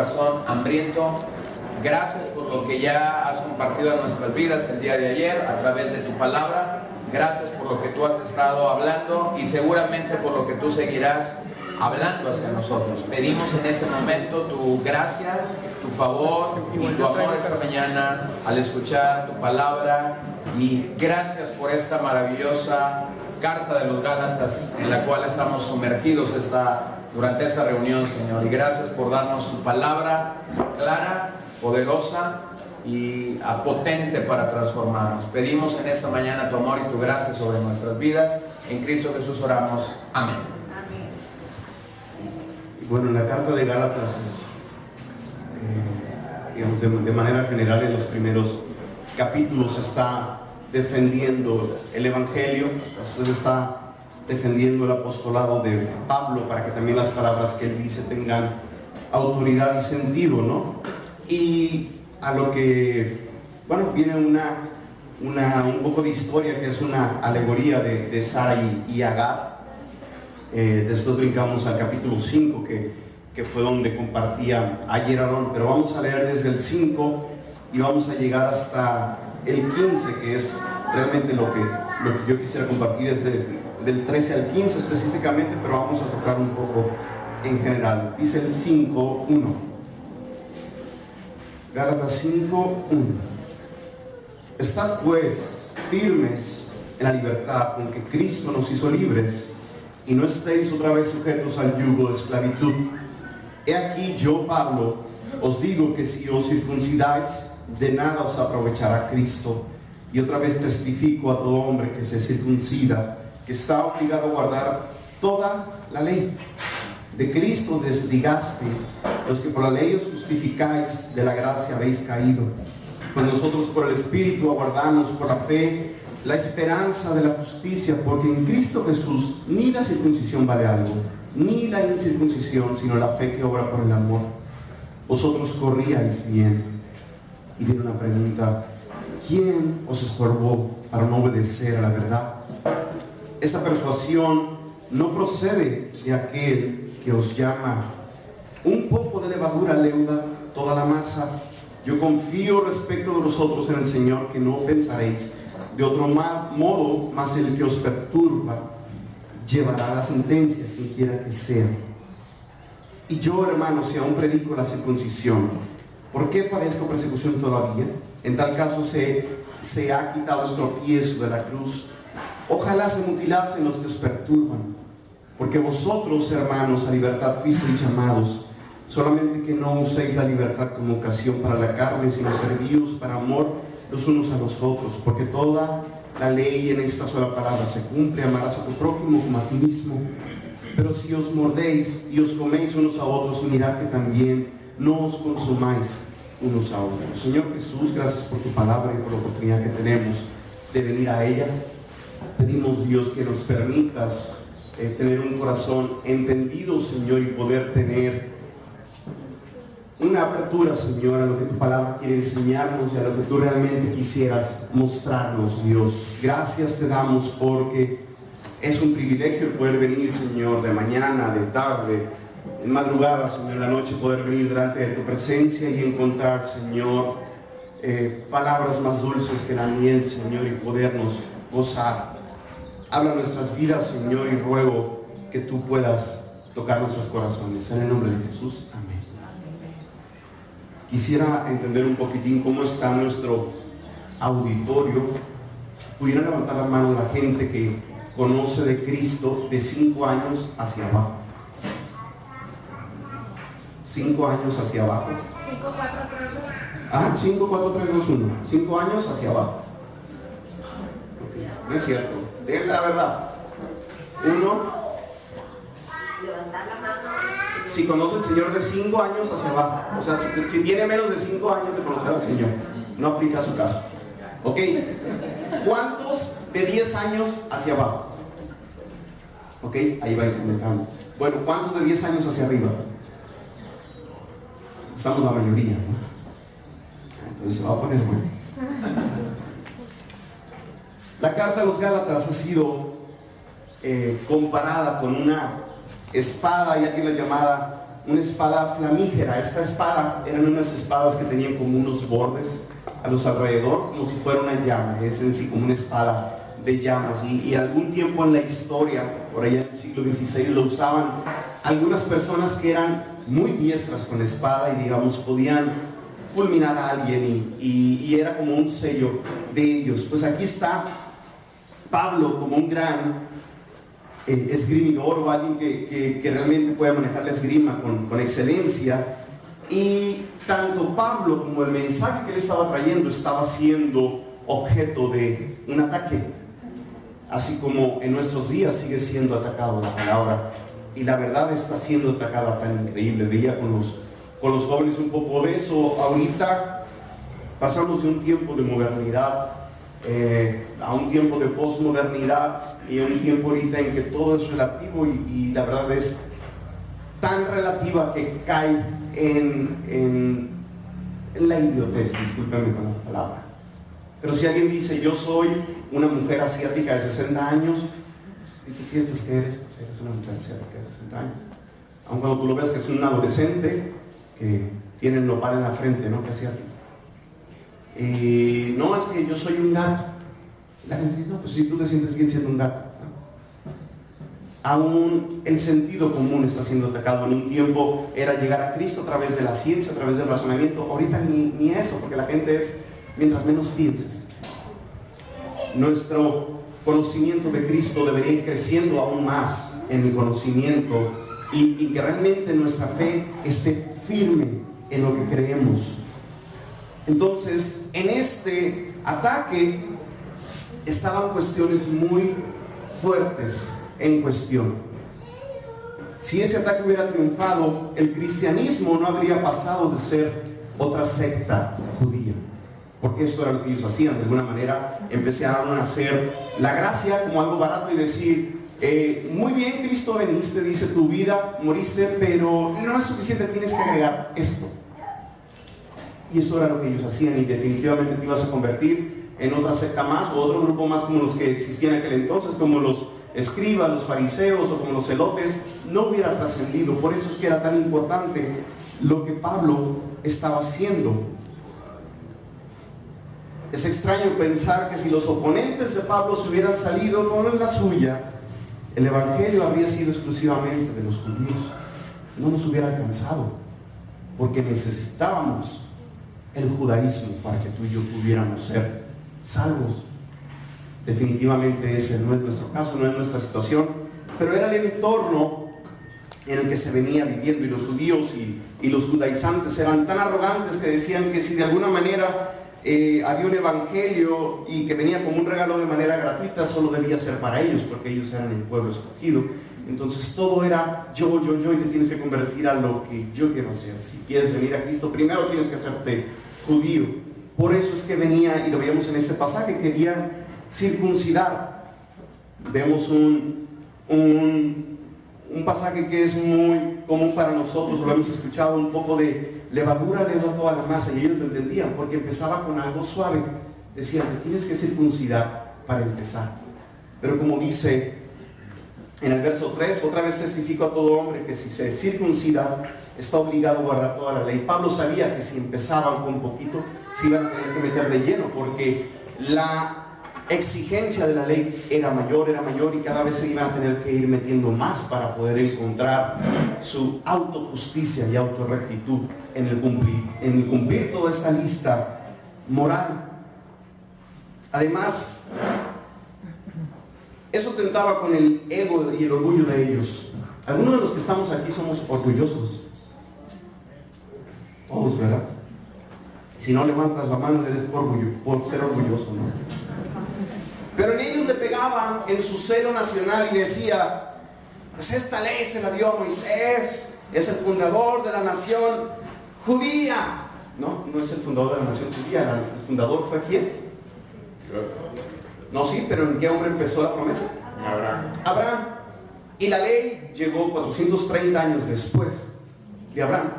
corazón hambriento. Gracias por lo que ya has compartido en nuestras vidas el día de ayer a través de tu palabra. Gracias por lo que tú has estado hablando y seguramente por lo que tú seguirás hablando hacia nosotros. Pedimos en este momento tu gracia, tu favor y tu amor esta mañana al escuchar tu palabra, y gracias por esta maravillosa carta de los Gálatas en la cual estamos sumergidos durante esta reunión, Señor, y gracias por darnos tu palabra clara, poderosa y potente para transformarnos. Pedimos en esta mañana tu amor y tu gracia sobre nuestras vidas. En Cristo Jesús oramos. Amén. Bueno, en la carta de Gálatas digamos, de manera general, en los primeros capítulos está defendiendo el Evangelio, después está defendiendo el apostolado de Pablo para que también las palabras que él dice tengan autoridad y sentido, ¿no? Y a lo que, bueno, viene un poco de historia que es una alegoría de Sara y Agar. Después brincamos al capítulo 5 que fue donde compartía ayer Aarón, pero vamos a leer desde el 5 y vamos a llegar hasta el 15, que es realmente lo que yo quisiera compartir, es del 13 al 15 específicamente, pero vamos a tocar un poco en general. Dice el 5:1, Gálatas 5:1: Estad pues firmes en la libertad con que Cristo nos hizo libres, y no estéis otra vez sujetos al yugo de esclavitud. He aquí yo, Pablo, os digo que si os circuncidáis, de nada os aprovechará Cristo. Y otra vez testifico a todo hombre que se circuncida, que está obligado a guardar toda la ley. De Cristo desligasteis, los que por la ley os justificáis, de la gracia habéis caído. Pues nosotros por el Espíritu aguardamos por la fe la esperanza de la justicia, porque en Cristo Jesús ni la circuncisión vale algo, ni la incircuncisión, sino la fe que obra por el amor. Vosotros corríais bien. Y viene una pregunta: ¿quién os estorbó para no obedecer a la verdad? Esta persuasión no procede de aquel que os llama. Un poco de levadura leuda toda la masa. Yo confío respecto de vosotros en el Señor, que no pensaréis de otro modo, más el que os perturba llevará la sentencia, quien quiera que sea. Y yo, hermanos, si aún predico la circuncisión, ¿por qué padezco persecución todavía? En tal caso se ha quitado el tropiezo de la cruz. Ojalá se mutilasen los que os perturban, porque vosotros, hermanos, a libertad fuisteis llamados, solamente que no uséis la libertad como ocasión para la carne, sino servíos para amor los unos a los otros, porque toda la ley en esta sola palabra se cumple: amarás a tu prójimo como a ti mismo. Pero si os mordéis y os coméis unos a otros, mirad que también no os consumáis unos a otros. Señor Jesús, gracias por tu palabra y por la oportunidad que tenemos de venir a ella. Pedimos, Dios, que nos permitas tener un corazón entendido, Señor, y poder tener una apertura, Señor, a lo que tu palabra quiere enseñarnos y a lo que tú realmente quisieras mostrarnos, Dios. Gracias te damos porque es un privilegio poder venir, Señor, de mañana, de tarde, en madrugada, Señor, en la noche, poder venir delante de tu presencia y encontrar, Señor, palabras más dulces que la miel, Señor, y podernos gozar. Habla nuestras vidas, Señor, y ruego que tú puedas tocar nuestros corazones. En el nombre de Jesús, amén. Quisiera entender un poquitín cómo está nuestro auditorio. Pudiera levantar la mano la gente que conoce de Cristo de 5 años hacia abajo. 5 años hacia abajo. 5, 4, 3, 2. 5, 4, 3, 2, 1. 5 años hacia abajo. Okay. No es cierto. Es la verdad. 1. Levantar la mano. Si conoce al Señor de 5 años hacia abajo. O sea, si tiene menos de 5 años de conocer al Señor, no aplica su caso. ¿Ok? ¿Cuántos de 10 años hacia abajo? ¿Ok? Ahí va incrementando. Bueno, ¿cuántos de 10 años hacia arriba? Estamos la mayoría, ¿no? Entonces se va a poner bueno. La carta a los Gálatas ha sido comparada con una espada, y aquí la llamada una espada flamígera. Esta espada eran unas espadas que tenían como unos bordes a los alrededor, como si fuera una llama. Es en sí como una espada de llamas. Y algún tiempo en la historia, por allá en el siglo XVI, lo usaban algunas personas que eran muy diestras con la espada y, digamos, podían fulminar a alguien y era como un sello de ellos. Pues aquí está Pablo como un gran esgrimidor, o alguien que realmente puede manejar la esgrima con excelencia. Y tanto Pablo como el mensaje que él estaba trayendo estaba siendo objeto de un ataque, así como en nuestros días sigue siendo atacado la palabra, y la verdad está siendo atacada tan increíble. Veía con los jóvenes un poco de eso. Ahorita pasamos de un tiempo de modernidad a un tiempo de posmodernidad, y a un tiempo ahorita en que todo es relativo, y la verdad es tan relativa que cae en la idiotez, discúlpenme con la palabra. Pero si alguien dice, yo soy una mujer asiática de 60 años, ¿y tú piensas que eres? Pues eres una mujer asiática de 60 años. Aun cuando tú lo veas que es un adolescente que tiene el nopal en la frente, ¿no? Que asiático. Y no, es que yo soy un gato. La gente dice, no, pues si tú te sientes bien siendo un gato, ¿no? Aún el sentido común está siendo atacado. En un tiempo era llegar a Cristo a través de la ciencia, a través del razonamiento. Ahorita ni eso, porque la gente es, mientras menos pienses. Nuestro conocimiento de Cristo debería ir creciendo aún más en el conocimiento, y que realmente nuestra fe esté firme en lo que creemos. Entonces, en este ataque estaban cuestiones muy fuertes en cuestión. Si ese ataque hubiera triunfado, el cristianismo no habría pasado de ser otra secta judía, porque esto era lo que ellos hacían. De alguna manera empezaron a hacer la gracia como algo barato y decir, muy bien, Cristo, veniste, dice tu vida, moriste, pero no es suficiente, tienes que agregar esto. Y eso era lo que ellos hacían, y definitivamente te ibas a convertir en otra secta más, o otro grupo más como los que existían en aquel entonces, como los escribas, los fariseos, o como los celotes. No hubiera trascendido. Por eso es que era tan importante lo que Pablo estaba haciendo. Es extraño pensar que si los oponentes de Pablo se hubieran salido con la suya, el evangelio habría sido exclusivamente de los judíos. No nos hubiera alcanzado, porque necesitábamos el judaísmo para que tú y yo pudiéramos ser salvos. Definitivamente ese no es nuestro caso, no es nuestra situación, pero era el entorno en el que se venía viviendo, y los judíos y los judaizantes eran tan arrogantes que decían que si de alguna manera había un evangelio y que venía como un regalo de manera gratuita, solo debía ser para ellos, porque ellos eran el pueblo escogido. Entonces todo era yo, y te tienes que convertir a lo que yo quiero hacer. Si quieres venir a Cristo, primero tienes que hacerte judío. Por eso es que venía, y lo veíamos en este pasaje, querían circuncidar. Vemos un pasaje que es muy común para nosotros, lo hemos escuchado, un poco de levadura leva toda la masa, y ellos lo entendían porque empezaba con algo suave. Decían, te tienes que circuncidar para empezar. Pero como dice en el verso 3, otra vez testifico a todo hombre que si se circuncida está obligado a guardar toda la ley. Pablo sabía que si empezaban con poquito se iban a tener que meter de lleno, porque la exigencia de la ley era mayor, y cada vez se iban a tener que ir metiendo más para poder encontrar su autojusticia y autorrectitud en el cumplir toda esta lista moral. Además, eso tentaba con el ego y el orgullo de ellos. Algunos de los que estamos aquí somos orgullosos. Todos, ¿verdad? Si no levantas la mano, eres por ser orgulloso, ¿no? Pero en ellos le pegaban en su celo nacional y decía, pues esta ley se la dio a Moisés, es el fundador de la nación judía. No es el fundador de la nación judía, el fundador fue ¿quién? No, sí, pero ¿en qué hombre empezó la promesa? Abraham. Y la ley llegó 430 años después de Abraham.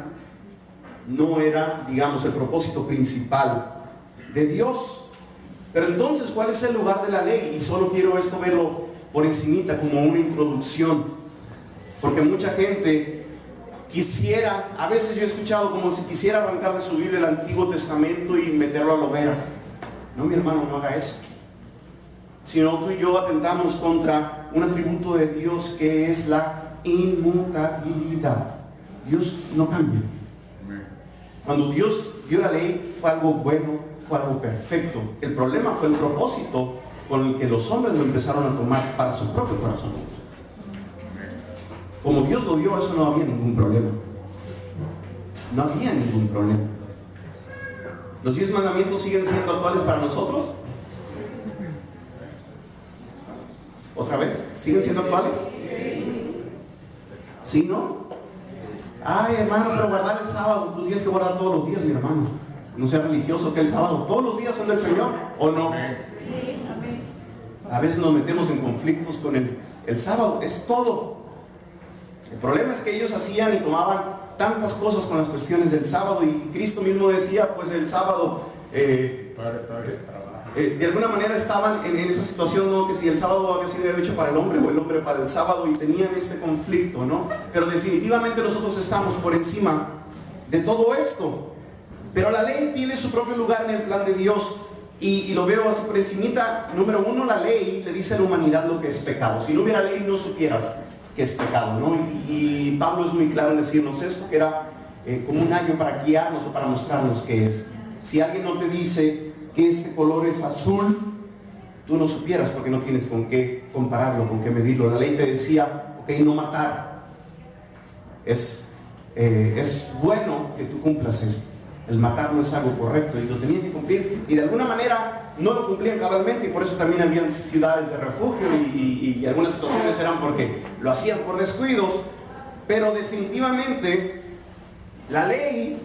No era, digamos, el propósito principal de Dios. Pero entonces, ¿cuál es el lugar de la ley? Y solo quiero esto verlo por encimita, como una introducción, porque mucha gente a veces yo he escuchado como si quisiera arrancar de su Biblia el Antiguo Testamento y meterlo a la hoguera. No, mi hermano, no haga eso. Sino tú y yo atentamos contra un atributo de Dios que es la inmutabilidad. Dios no cambia. Cuando Dios dio la ley fue algo bueno, fue algo perfecto. El problema fue el propósito con el que los hombres lo empezaron a tomar para su propio corazón. Como Dios lo dio, eso no había ningún problema. No había ningún problema. ¿Los 10 mandamientos siguen siendo actuales para nosotros? ¿Otra vez? ¿Siguen siendo actuales? ¿Sí, no? Ay, hermano, pero guardar el sábado, tú tienes que guardar todos los días, mi hermano. No sea religioso que el sábado, todos los días son del Señor, ¿o no? A veces nos metemos en conflictos con el sábado, es todo. El problema es que ellos hacían y tomaban tantas cosas con las cuestiones del sábado, y Cristo mismo decía, pues el sábado, de alguna manera estaban en esa situación, ¿no? Que si el sábado había sido hecho para el hombre o el hombre para el sábado, y tenían este conflicto, ¿no? Pero definitivamente nosotros estamos por encima de todo esto. Pero la ley tiene su propio lugar en el plan de Dios, y lo veo así por encimita. Número uno, la ley le dice a la humanidad lo que es pecado. Si no hubiera ley, no supieras que es pecado, ¿no? Y Pablo es muy claro en decirnos esto, que era como un ayo para guiarnos o para mostrarnos qué es. Si alguien no te dice que este color es azul, tú no supieras, porque no tienes con qué compararlo, con qué medirlo. La ley te decía, ok, no matar. Es bueno que tú cumplas esto. El matar no es algo correcto, y lo tenían que cumplir, y de alguna manera no lo cumplían cabalmente, y por eso también habían ciudades de refugio, y algunas situaciones eran porque lo hacían por descuidos. Pero definitivamente la ley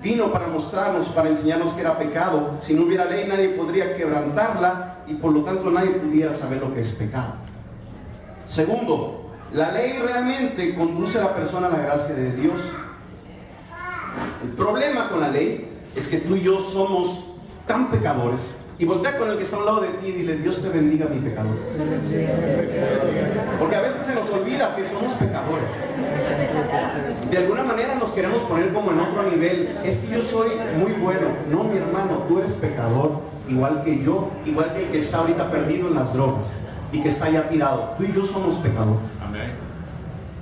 vino para mostrarnos, para enseñarnos que era pecado. Si no hubiera ley, nadie podría quebrantarla, y por lo tanto nadie pudiera saber lo que es pecado. Segundo, la ley realmente conduce a la persona a la gracia de Dios. El problema con la ley es que tú y yo somos tan pecadores. Y voltea con el que está a un lado de ti y dile, Dios te bendiga, mi pecador. Porque a veces se nos olvida que somos pecadores. De alguna manera nos queremos poner como en otro nivel. Es que yo soy muy bueno. No, mi hermano, tú eres pecador, igual que yo, igual que el que está ahorita perdido en las drogas y que está ya tirado. Tú y yo somos pecadores. Amén.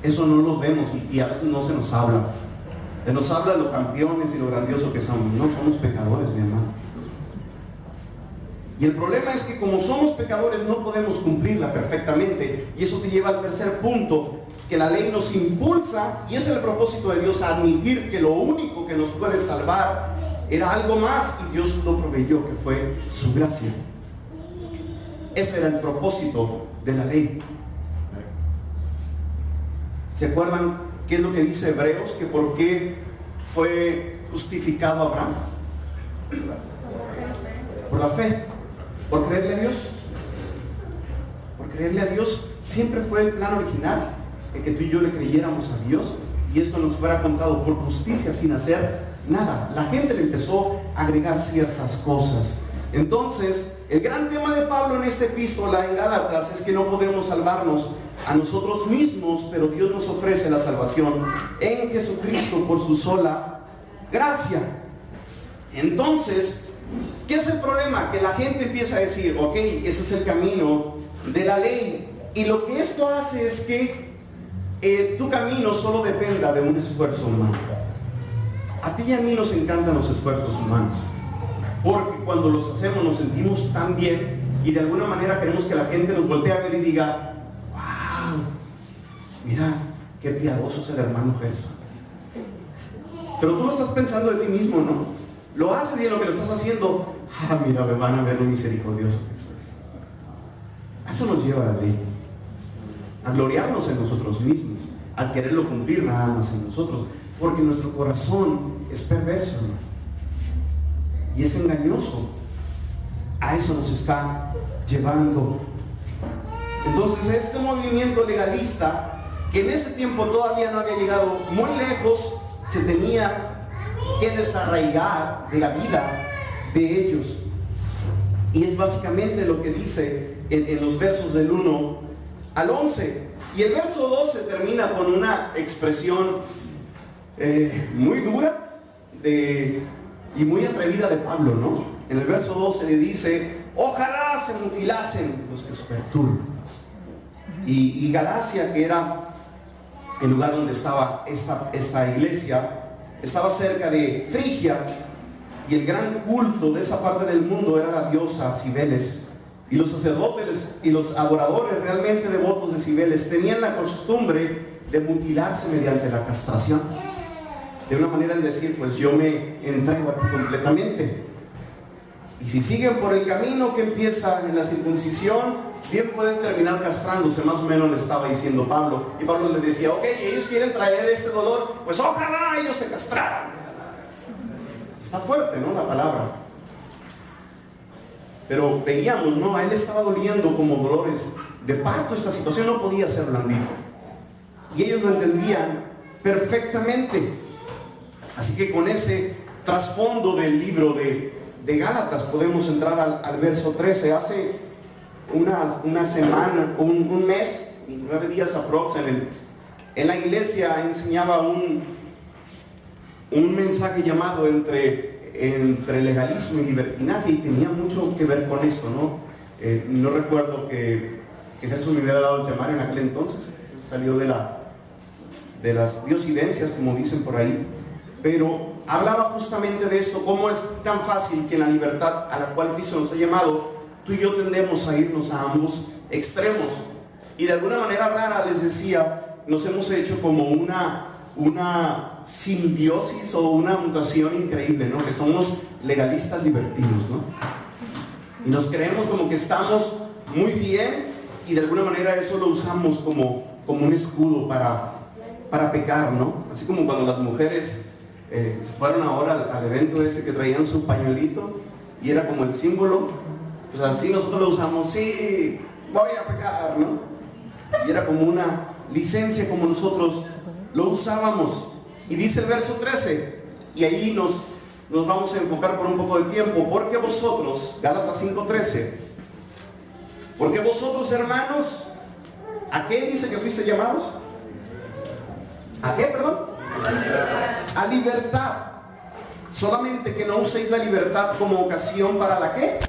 Eso no los vemos, y a veces no se nos habla. Se nos habla de los campeones y lo grandioso que somos. No, somos pecadores, mi hermano. Y el problema es que como somos pecadores no podemos cumplirla perfectamente. Y eso te lleva al tercer punto, que la ley nos impulsa, y ese es el propósito de Dios, a admitir que lo único que nos puede salvar era algo más, y Dios lo proveyó, que fue su gracia. Ese era el propósito de la ley. ¿Se acuerdan qué es lo que dice Hebreos? Que por qué fue justificado Abraham. Por la fe, por creerle a Dios. Por creerle a Dios. Siempre fue el plan original, en que tú y yo le creyéramos a Dios, y esto nos fuera contado por justicia sin hacer nada. La gente le empezó a agregar ciertas cosas. Entonces, el gran tema de Pablo en esta epístola en Gálatas es que no podemos salvarnos a nosotros mismos, pero Dios nos ofrece la salvación en Jesucristo por su sola gracia. Entonces, ¿qué es el problema? Que la gente empieza a decir, ok, ese es el camino de la ley, y lo que esto hace es que tu camino solo dependa de un esfuerzo humano. A ti y a mí nos encantan los esfuerzos humanos, porque cuando los hacemos nos sentimos tan bien, y de alguna manera queremos que la gente nos voltee a ver y diga, mira, qué piadoso es el hermano Gerson. Pero tú lo estás pensando de ti mismo, ¿no? Lo haces, y en lo que lo estás haciendo, mira, me van a ver lo misericordioso que soy. Eso nos lleva a la ley, a gloriarnos en nosotros mismos, a quererlo cumplir nada más en nosotros, porque nuestro corazón es perverso, ¿no? Y es engañoso. A eso nos está llevando. Entonces, este movimiento legalista, que en ese tiempo todavía no había llegado muy lejos, se tenía que desarraigar de la vida de ellos. Y es básicamente lo que dice en los versos del 1 al 11. Y el verso 12 termina con una expresión muy dura y muy atrevida de Pablo, ¿no? En el verso 12 le dice: ojalá se mutilasen los que os perturban. Y Galacia, que era el lugar donde estaba esta iglesia, estaba cerca de Frigia, y el gran culto de esa parte del mundo era la diosa Cibeles. Y los sacerdotes y los adoradores realmente devotos de Cibeles tenían la costumbre de mutilarse mediante la castración, de una manera de decir: pues yo me entrego a ti completamente. Y si siguen por el camino que empieza en la circuncisión, bien pueden terminar castrándose, más o menos le estaba diciendo Pablo. Y Pablo les decía: ok, ellos quieren traer este dolor, pues ojalá ellos se castraran. Está fuerte, ¿no?, la palabra. Pero veíamos, ¿no?, a él estaba doliendo como dolores de parto esta situación, no podía ser blandito. Y ellos lo entendían perfectamente. Así que con ese trasfondo del libro de Gálatas podemos entrar al verso 13. Hace una semana, un mes, 9 días aproximadamente, en la iglesia enseñaba un mensaje llamado entre legalismo y libertinaje, y tenía mucho que ver con esto, ¿no? No recuerdo que Jesús me hubiera dado el temario en aquel entonces, salió de las diosidencias, como dicen por ahí, pero hablaba justamente de esto: cómo es tan fácil que en la libertad a la cual Cristo nos ha llamado, tú y yo tendemos a irnos a ambos extremos, y de alguna manera rara, les decía, nos hemos hecho como una simbiosis o una mutación increíble, ¿no? Que somos legalistas libertinos, ¿no? Y nos creemos como que estamos muy bien, y de alguna manera eso lo usamos como un escudo para pecar, ¿no? Así como cuando las mujeres se fueron ahora al evento ese que traían su pañuelito y era como el símbolo, pues así nosotros lo usamos: sí, voy a pecar, ¿no? Y era como una licencia, como nosotros lo usábamos. Y dice el verso 13, y ahí nos vamos a enfocar por un poco de tiempo: porque vosotros, Gálatas 5:13, porque vosotros, hermanos, ¿a qué dice que fuiste llamados? ¿A qué, perdón? A libertad. Solamente que no uséis la libertad como ocasión para la ¿qué?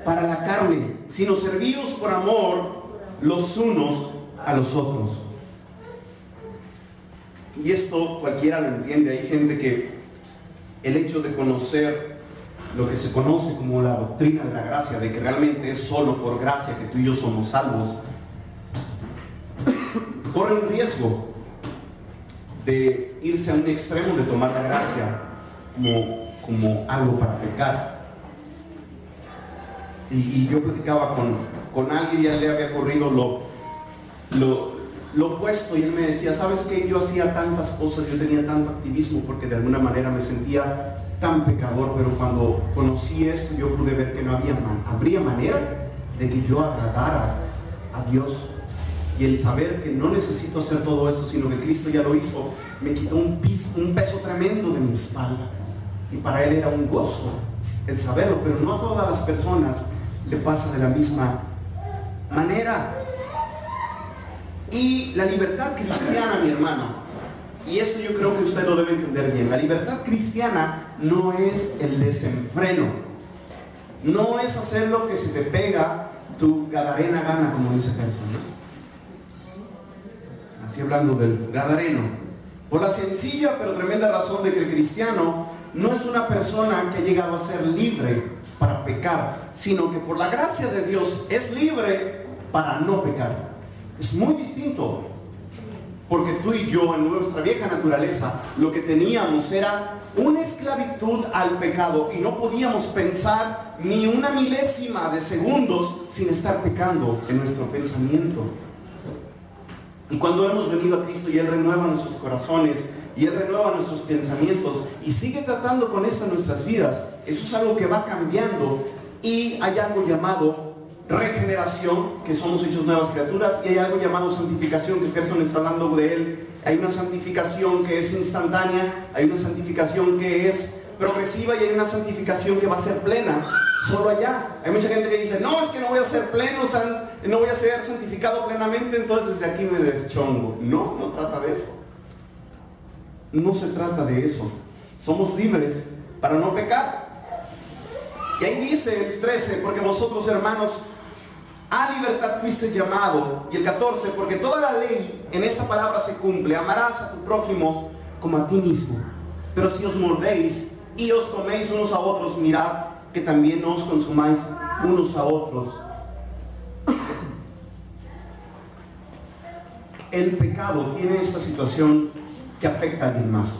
Para la carne, sino servíos por amor los unos a los otros. Y esto cualquiera lo entiende. Hay gente que el hecho de conocer lo que se conoce como la doctrina de la gracia, de que realmente es solo por gracia que tú y yo somos salvos, corre un riesgo de irse a un extremo de tomar la gracia como algo para pecar. Y yo platicaba con alguien, y a él le había ocurrido lo opuesto, y él me decía: ¿sabes qué? Yo hacía tantas cosas, yo tenía tanto activismo porque de alguna manera me sentía tan pecador, pero cuando conocí esto yo pude ver que no habría manera de que yo agradara a Dios. Y el saber que no necesito hacer todo esto, sino que Cristo ya lo hizo, me quitó un peso tremendo de mi espalda. Y para él era un gozo el saberlo, pero no a todas las personas le pasa de la misma manera. Y la libertad cristiana, mi hermano, y eso yo creo que usted lo debe entender bien, la libertad cristiana no es el desenfreno, no es hacer lo que se te pega tu gadarena gana, como dice Gerson, ¿no? Así hablando del gadareno, por la sencilla pero tremenda razón de que el cristiano no es una persona que ha llegado a ser libre para pecar, sino que por la gracia de Dios es libre para no pecar. Es muy distinto, porque tú y yo, en nuestra vieja naturaleza, lo que teníamos era una esclavitud al pecado, y no podíamos pensar ni una milésima de segundos sin estar pecando en nuestro pensamiento. Y cuando hemos venido a Cristo y Él renueva nuestros corazones y Él renueva nuestros pensamientos y sigue tratando con esto en nuestras vidas, eso es algo que va cambiando. Y hay algo llamado regeneración, que somos hechos nuevas criaturas, y hay algo llamado santificación, que Gerson está hablando de él. Hay una santificación que es instantánea, hay una santificación que es progresiva, y hay una santificación que va a ser plena solo allá. Hay mucha gente que dice, no, es que no voy a ser pleno, no voy a ser santificado plenamente, entonces desde aquí me deschongo. No, no trata de eso. No se trata de eso. Somos libres para no pecar. Y ahí dice el 13, porque vosotros, hermanos, a libertad fuiste llamado. Y el 14, porque toda la ley en esta palabra se cumple. Amarás a tu prójimo como a ti mismo. Pero si os mordéis y os coméis unos a otros, mirad que también no os consumáis unos a otros. El pecado tiene esta situación que afecta a alguien más.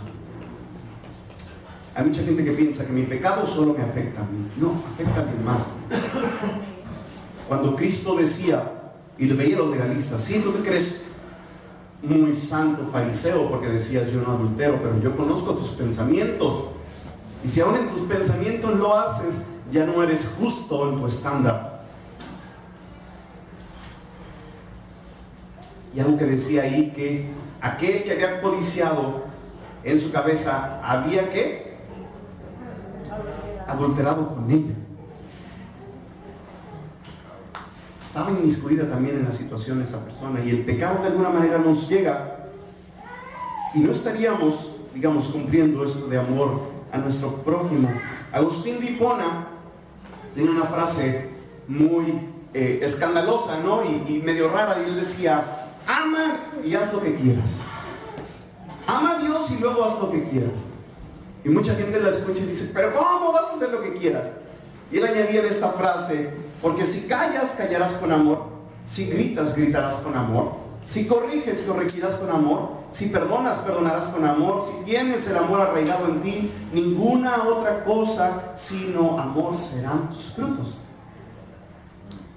Hay mucha gente que piensa que mi pecado solo me afecta a mí. No, afecta a alguien más. Cuando Cristo decía, y lo veía a los legalistas, sí, tú te crees muy santo fariseo porque decías yo no adultero, pero yo conozco tus pensamientos. Y si aún en tus pensamientos lo haces, ya no eres justo en tu estándar. Y algo que decía ahí, que aquel que había codiciado en su cabeza había que adulterado con ella. Estaba inmiscuida también en la situación de esa persona, y el pecado de alguna manera nos llega y no estaríamos, digamos, cumpliendo esto de amor a nuestro prójimo. Agustín de Hipona tenía una frase muy escandalosa, ¿no? Y medio rara, y él decía, ama y haz lo que quieras. Ama a Dios y luego haz lo que quieras. Y mucha gente la escucha y dice, pero ¿cómo vas a hacer lo que quieras? Y él añadía en esta frase, porque si callas, callarás con amor. Si gritas, gritarás con amor. Si corriges, corregirás con amor. Si perdonas, perdonarás con amor. Si tienes el amor arraigado en ti, ninguna otra cosa sino amor serán tus frutos.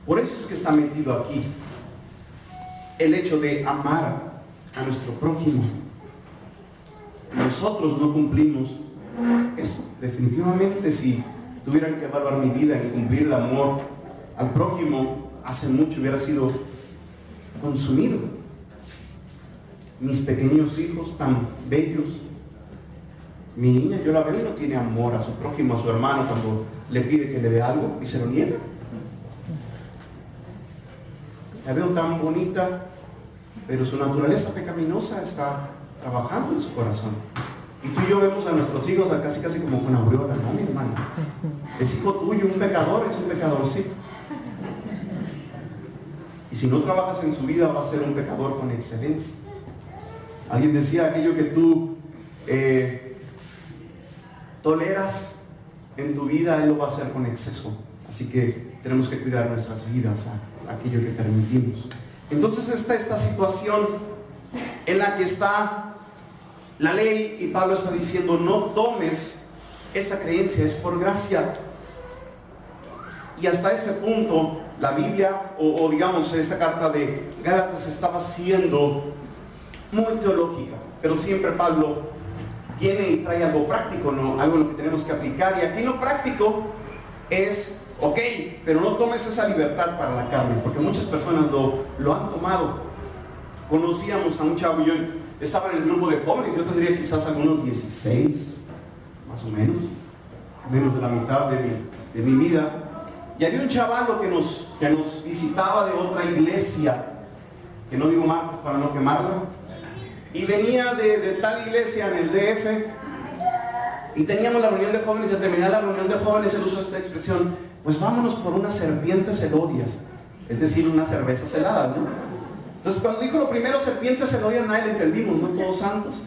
Por eso es que está metido aquí el hecho de amar a nuestro prójimo. Nosotros no cumplimos esto. Definitivamente, si tuvieran que evaluar mi vida en cumplir el amor al prójimo, hace mucho hubiera sido consumido. Mis pequeños hijos tan bellos, mi niña, yo la veo y no tiene amor a su prójimo, a su hermano, cuando le pide que le dé algo y se lo niega. La veo tan bonita, pero su naturaleza pecaminosa está trabajando en su corazón. Y tú y yo vemos a nuestros hijos casi como con aureola, no, mi hermano. Es hijo tuyo, un pecador, es un pecadorcito. Y si no trabajas en su vida, va a ser un pecador con excelencia. Alguien decía, aquello que tú toleras en tu vida, él lo va a hacer con exceso. Así que tenemos que cuidar nuestras vidas, a aquello que permitimos. Entonces está esta situación en la que está la ley, y Pablo está diciendo, no tomes esta creencia, es por gracia. Y hasta este punto la Biblia, o digamos esta carta de Gálatas, estaba siendo muy teológica, pero siempre Pablo viene y trae algo práctico, ¿no? Algo en lo que tenemos que aplicar. Y aquí lo práctico es, ok, pero no tomes esa libertad para la carne, porque muchas personas lo han tomado. Conocíamos a un chavo, yo estaba en el grupo de jóvenes, yo tendría quizás algunos 16, más o menos de la mitad de mi vida, y había un chavalo que nos visitaba de otra iglesia, que no digo marcas para no quemarla, y venía de tal iglesia en el DF, y teníamos la reunión de jóvenes, y al terminar la reunión de jóvenes él usó esta expresión, pues vámonos por unas serpientes helodias, es decir, unas cervezas heladas, ¿no? Entonces cuando dijo lo primero, serpientes helodias, nadie le entendimos, no todos santos.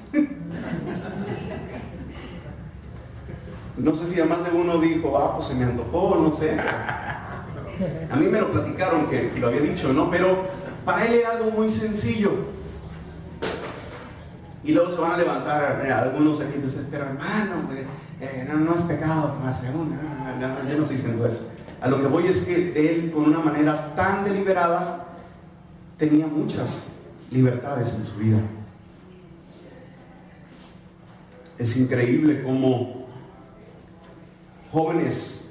No sé si además de uno dijo, pues se me antojó, no sé. A mí me lo platicaron que lo había dicho, ¿no? Pero para él era algo muy sencillo. Y luego se van a levantar algunos aquí, entonces, pero hermano, no es pecado tomarse una. Yo no estoy diciendo eso. A lo que voy es que él, con una manera tan deliberada, tenía muchas libertades en su vida. Es increíble cómo jóvenes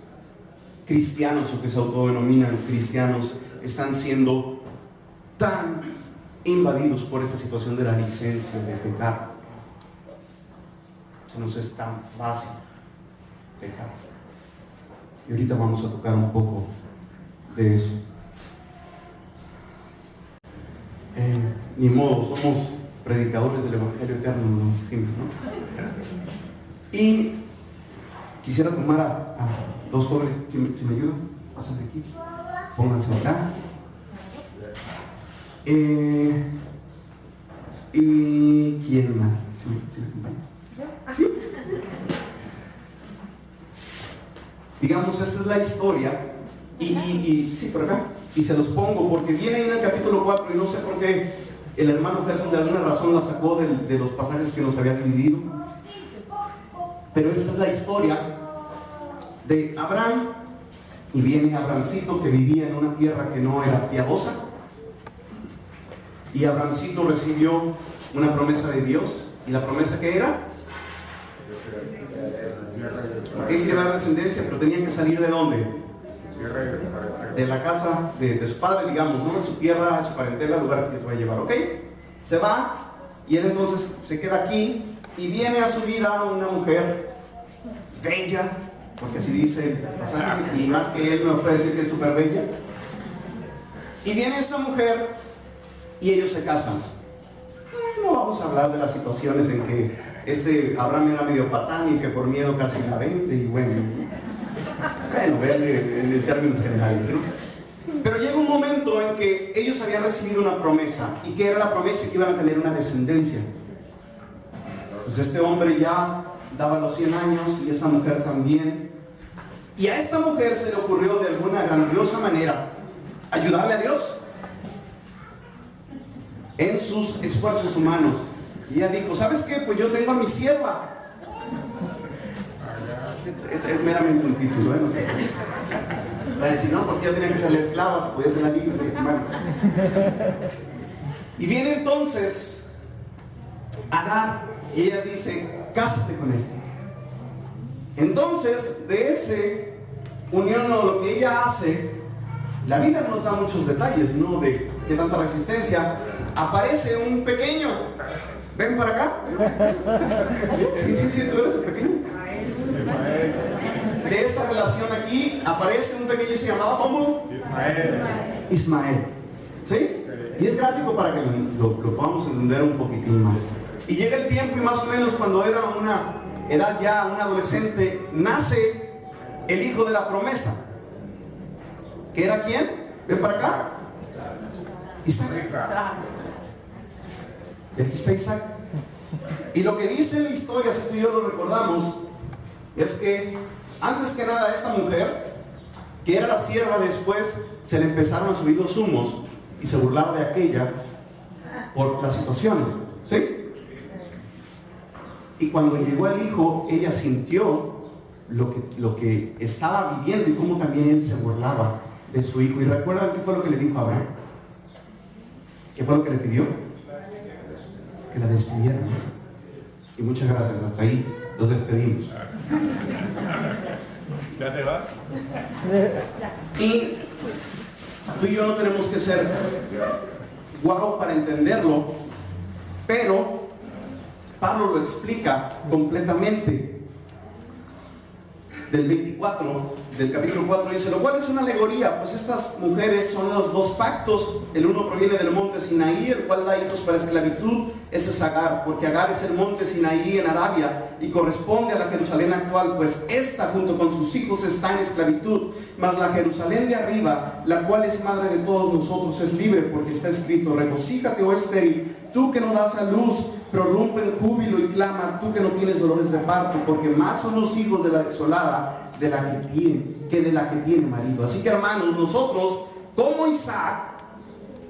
cristianos, o que se autodenominan cristianos, están siendo tan invadidos por esta situación de la licencia de pecar. Se nos es tan fácil pecar. Y ahorita vamos a tocar un poco de eso. Ni modo, somos predicadores del Evangelio Eterno, ¿no? Siempre, ¿no? Y quisiera tomar a dos jóvenes, si me ayudan, pasen de aquí, pónganse acá. ¿Y quién más? ¿Sí me acompañas? ¿Sí? Digamos, esta es la historia. Y sí, por acá. Y se los pongo porque viene ahí en el capítulo 4 y no sé por qué el hermano Gerson de alguna razón la sacó de los pasajes que nos había dividido. Pero esta es la historia de Abraham. Y viene Abrahamcito, que vivía en una tierra que no era piadosa. Y Abrahamcito recibió una promesa de Dios. ¿Y la promesa qué era? Porque él quería dar descendencia, pero tenía que salir ¿de dónde? De la casa de su padre, digamos, ¿no? En su tierra, en su parentela, el lugar que te voy a llevar, ¿ok? Se va y él entonces se queda aquí y viene a su vida una mujer bella, porque así dice el pasaje, y más que él me puede decir que es súper bella. Y viene esta mujer y ellos se casan. No vamos a hablar de las situaciones en que Abraham era medio patán y que por miedo casi la vende y bueno, vende en términos generales, ¿no? Pero llega un momento en que ellos habían recibido una promesa. ¿Y qué era la promesa? Que iban a tener una descendencia. Pues este hombre ya daba los 100 años y esa mujer también. Y a esta mujer se le ocurrió de alguna grandiosa manera ayudarle a Dios en sus esfuerzos humanos. Y ella dijo, ¿sabes qué? Pues yo tengo a mi sierva. Es meramente un título, ¿eh? No sé. Para decir, no, porque ya tenía que ser la esclava, se podía ser la libre. Bueno. Y viene entonces Agar y ella dice, cásate con él. Entonces, de ese unión, o lo que ella hace, la Biblia nos da muchos detalles, ¿no? De qué tanta resistencia. Aparece un pequeño. Ven para acá. Sí, tú eres el pequeño. De esta relación aquí aparece un pequeño y se llamaba ¿cómo? Ismael. ¿Sí? Y es gráfico para que lo podamos entender un poquitín más. Y llega el tiempo y más o menos cuando era una edad ya, un adolescente, nace el hijo de la promesa. ¿Que era quién? Ven para acá. Isaac. Y aquí está Isaac. Y lo que dice la historia, si tú y yo lo recordamos, es que antes que nada esta mujer, que era la sierva, después se le empezaron a subir los humos y se burlaba de aquella por las situaciones, ¿sí? Y cuando llegó el hijo, ella sintió lo que estaba viviendo y cómo también él se burlaba de su hijo. ¿Y recuerdan qué fue lo que le dijo a Abraham? ¿Qué fue lo que le pidió? Que la despidieran. Y muchas gracias, hasta ahí los despedimos. ¿Ya te vas? Y tú y yo no tenemos que ser guau para entenderlo, pero Pablo lo explica completamente. Del 24, del capítulo 4 dice, lo cual es una alegoría, pues estas mujeres son los dos pactos. El uno proviene del monte Sinaí, el cual da hijos para esclavitud. Ese es Agar, porque Agar es el monte Sinaí en Arabia y corresponde a la Jerusalén actual, pues esta junto con sus hijos está en esclavitud. Mas la Jerusalén de arriba, la cual es madre de todos nosotros, es libre, porque está escrito, regocíjate, oh estéril, tú que no das a luz, prorrumpe en júbilo y clama, tú que no tienes dolores de parto, porque más son los hijos de la desolada de la que de la que tiene marido. Así que hermanos, nosotros como Isaac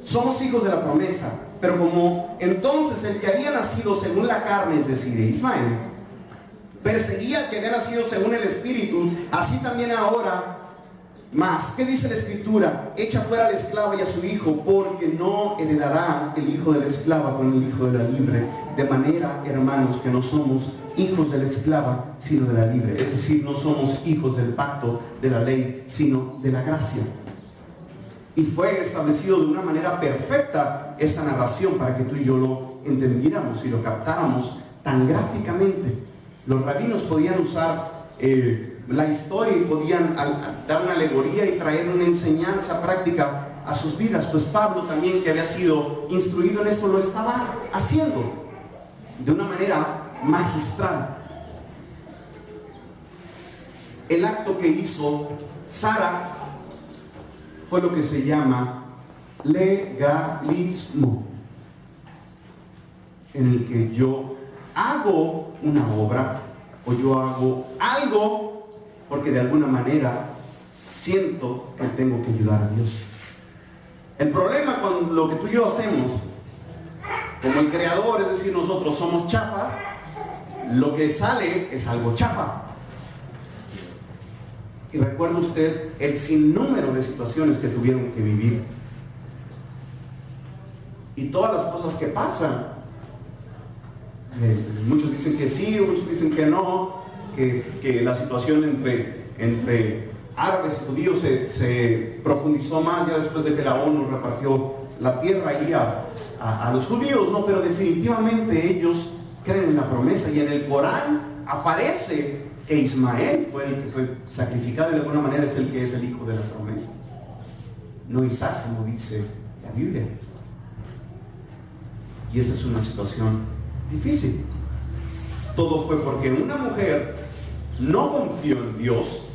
somos hijos de la promesa, pero como entonces el que había nacido según la carne, es decir, Ismael, perseguía al que había nacido según el espíritu, así también ahora. Mas, ¿qué dice la escritura? Echa fuera a la esclava y a su hijo, porque no heredará el hijo de la esclava con el hijo de la libre. De manera, hermanos, que no somos hijos de la esclava, sino de la libre. Es decir, no somos hijos del pacto de la ley, sino de la gracia. Y fue establecido de una manera perfecta esta narración para que tú y yo lo entendiéramos y lo captáramos tan gráficamente. Los rabinos podían usar la historia y podían dar una alegoría y traer una enseñanza práctica a sus vidas. Pues Pablo también, que había sido instruido en esto, lo estaba haciendo de una manera magistral. El acto que hizo Sara fue lo que se llama legalismo, en el que yo hago una obra o yo hago algo porque de alguna manera siento que tengo que ayudar a Dios. El problema con lo que tú y yo hacemos, como el creador, es decir, nosotros somos chafas, lo que sale es algo chafa. Y recuerda usted el sinnúmero de situaciones que tuvieron que vivir y todas las cosas que pasan. Muchos dicen que sí, muchos dicen que no, que la situación entre árabes y judíos se profundizó más ya después de que la ONU repartió la tierra ahí a los judíos, no, pero definitivamente ellos creen en la promesa, y en el Corán aparece que Ismael fue el que fue sacrificado y de alguna manera es el que es el hijo de la promesa, no Isaac, como dice la Biblia. Y esa es una situación difícil. Todo fue porque una mujer no confió en Dios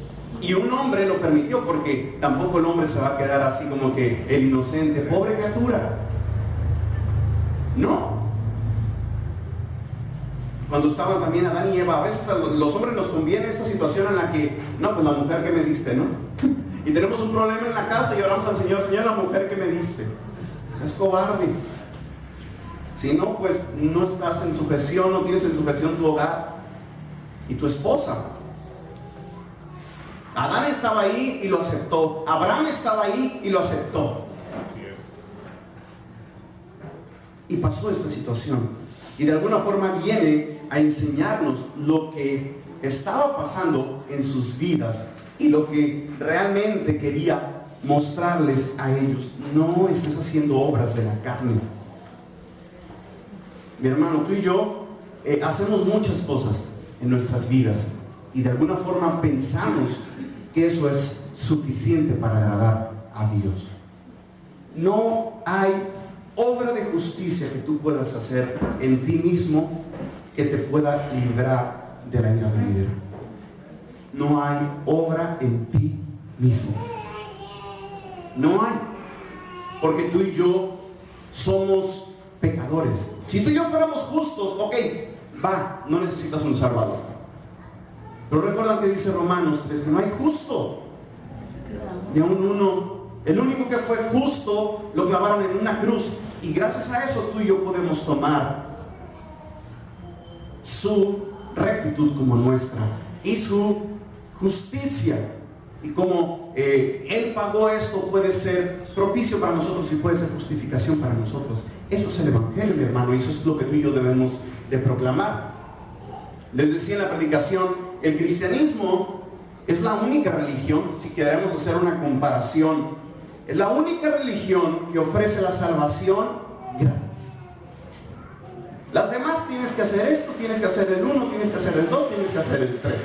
y un hombre lo permitió, porque tampoco el hombre se va a quedar así como que el inocente, pobre criatura. No. Cuando estaban también Adán y Eva, a veces a los hombres nos conviene esta situación en la que, no, pues la mujer que me diste, ¿no? Y tenemos un problema en la casa y oramos al Señor, Señor, la mujer que me diste. Seas cobarde. Si no, pues no estás en sujeción, no tienes en sujeción tu hogar y tu esposa. Adán estaba ahí y lo aceptó. Abraham estaba ahí y lo aceptó. Y pasó esta situación. Y de alguna forma viene a enseñarnos lo que estaba pasando en sus vidas y lo que realmente quería mostrarles a ellos. No estés haciendo obras de la carne. Mi hermano, tú y yo hacemos muchas cosas en nuestras vidas y de alguna forma pensamos que eso es suficiente para agradar a Dios. No hay obra de justicia que tú puedas hacer en ti mismo que te pueda librar de la ira venidera. No hay obra en ti mismo. No hay. Porque tú y yo somos pecadores. Si tú y yo fuéramos justos, ok, va, no necesitas un salvador. Pero recuerdan que dice Romanos 3, que no hay justo, ni aun uno. El único que fue justo lo clavaron en una cruz, y gracias a eso tú y yo podemos tomar su rectitud como nuestra y su justicia, y como Él pagó esto, puede ser propicio para nosotros y puede ser justificación para nosotros. Eso es el Evangelio, mi hermano, y eso es lo que tú y yo debemos de proclamar. Les decía en la predicación, el cristianismo es la única religión, si queremos hacer una comparación, es la única religión que ofrece la salvación gratis. Las demás tienes que hacer esto, tienes que hacer el 1, tienes que hacer el 2, tienes que hacer el 3.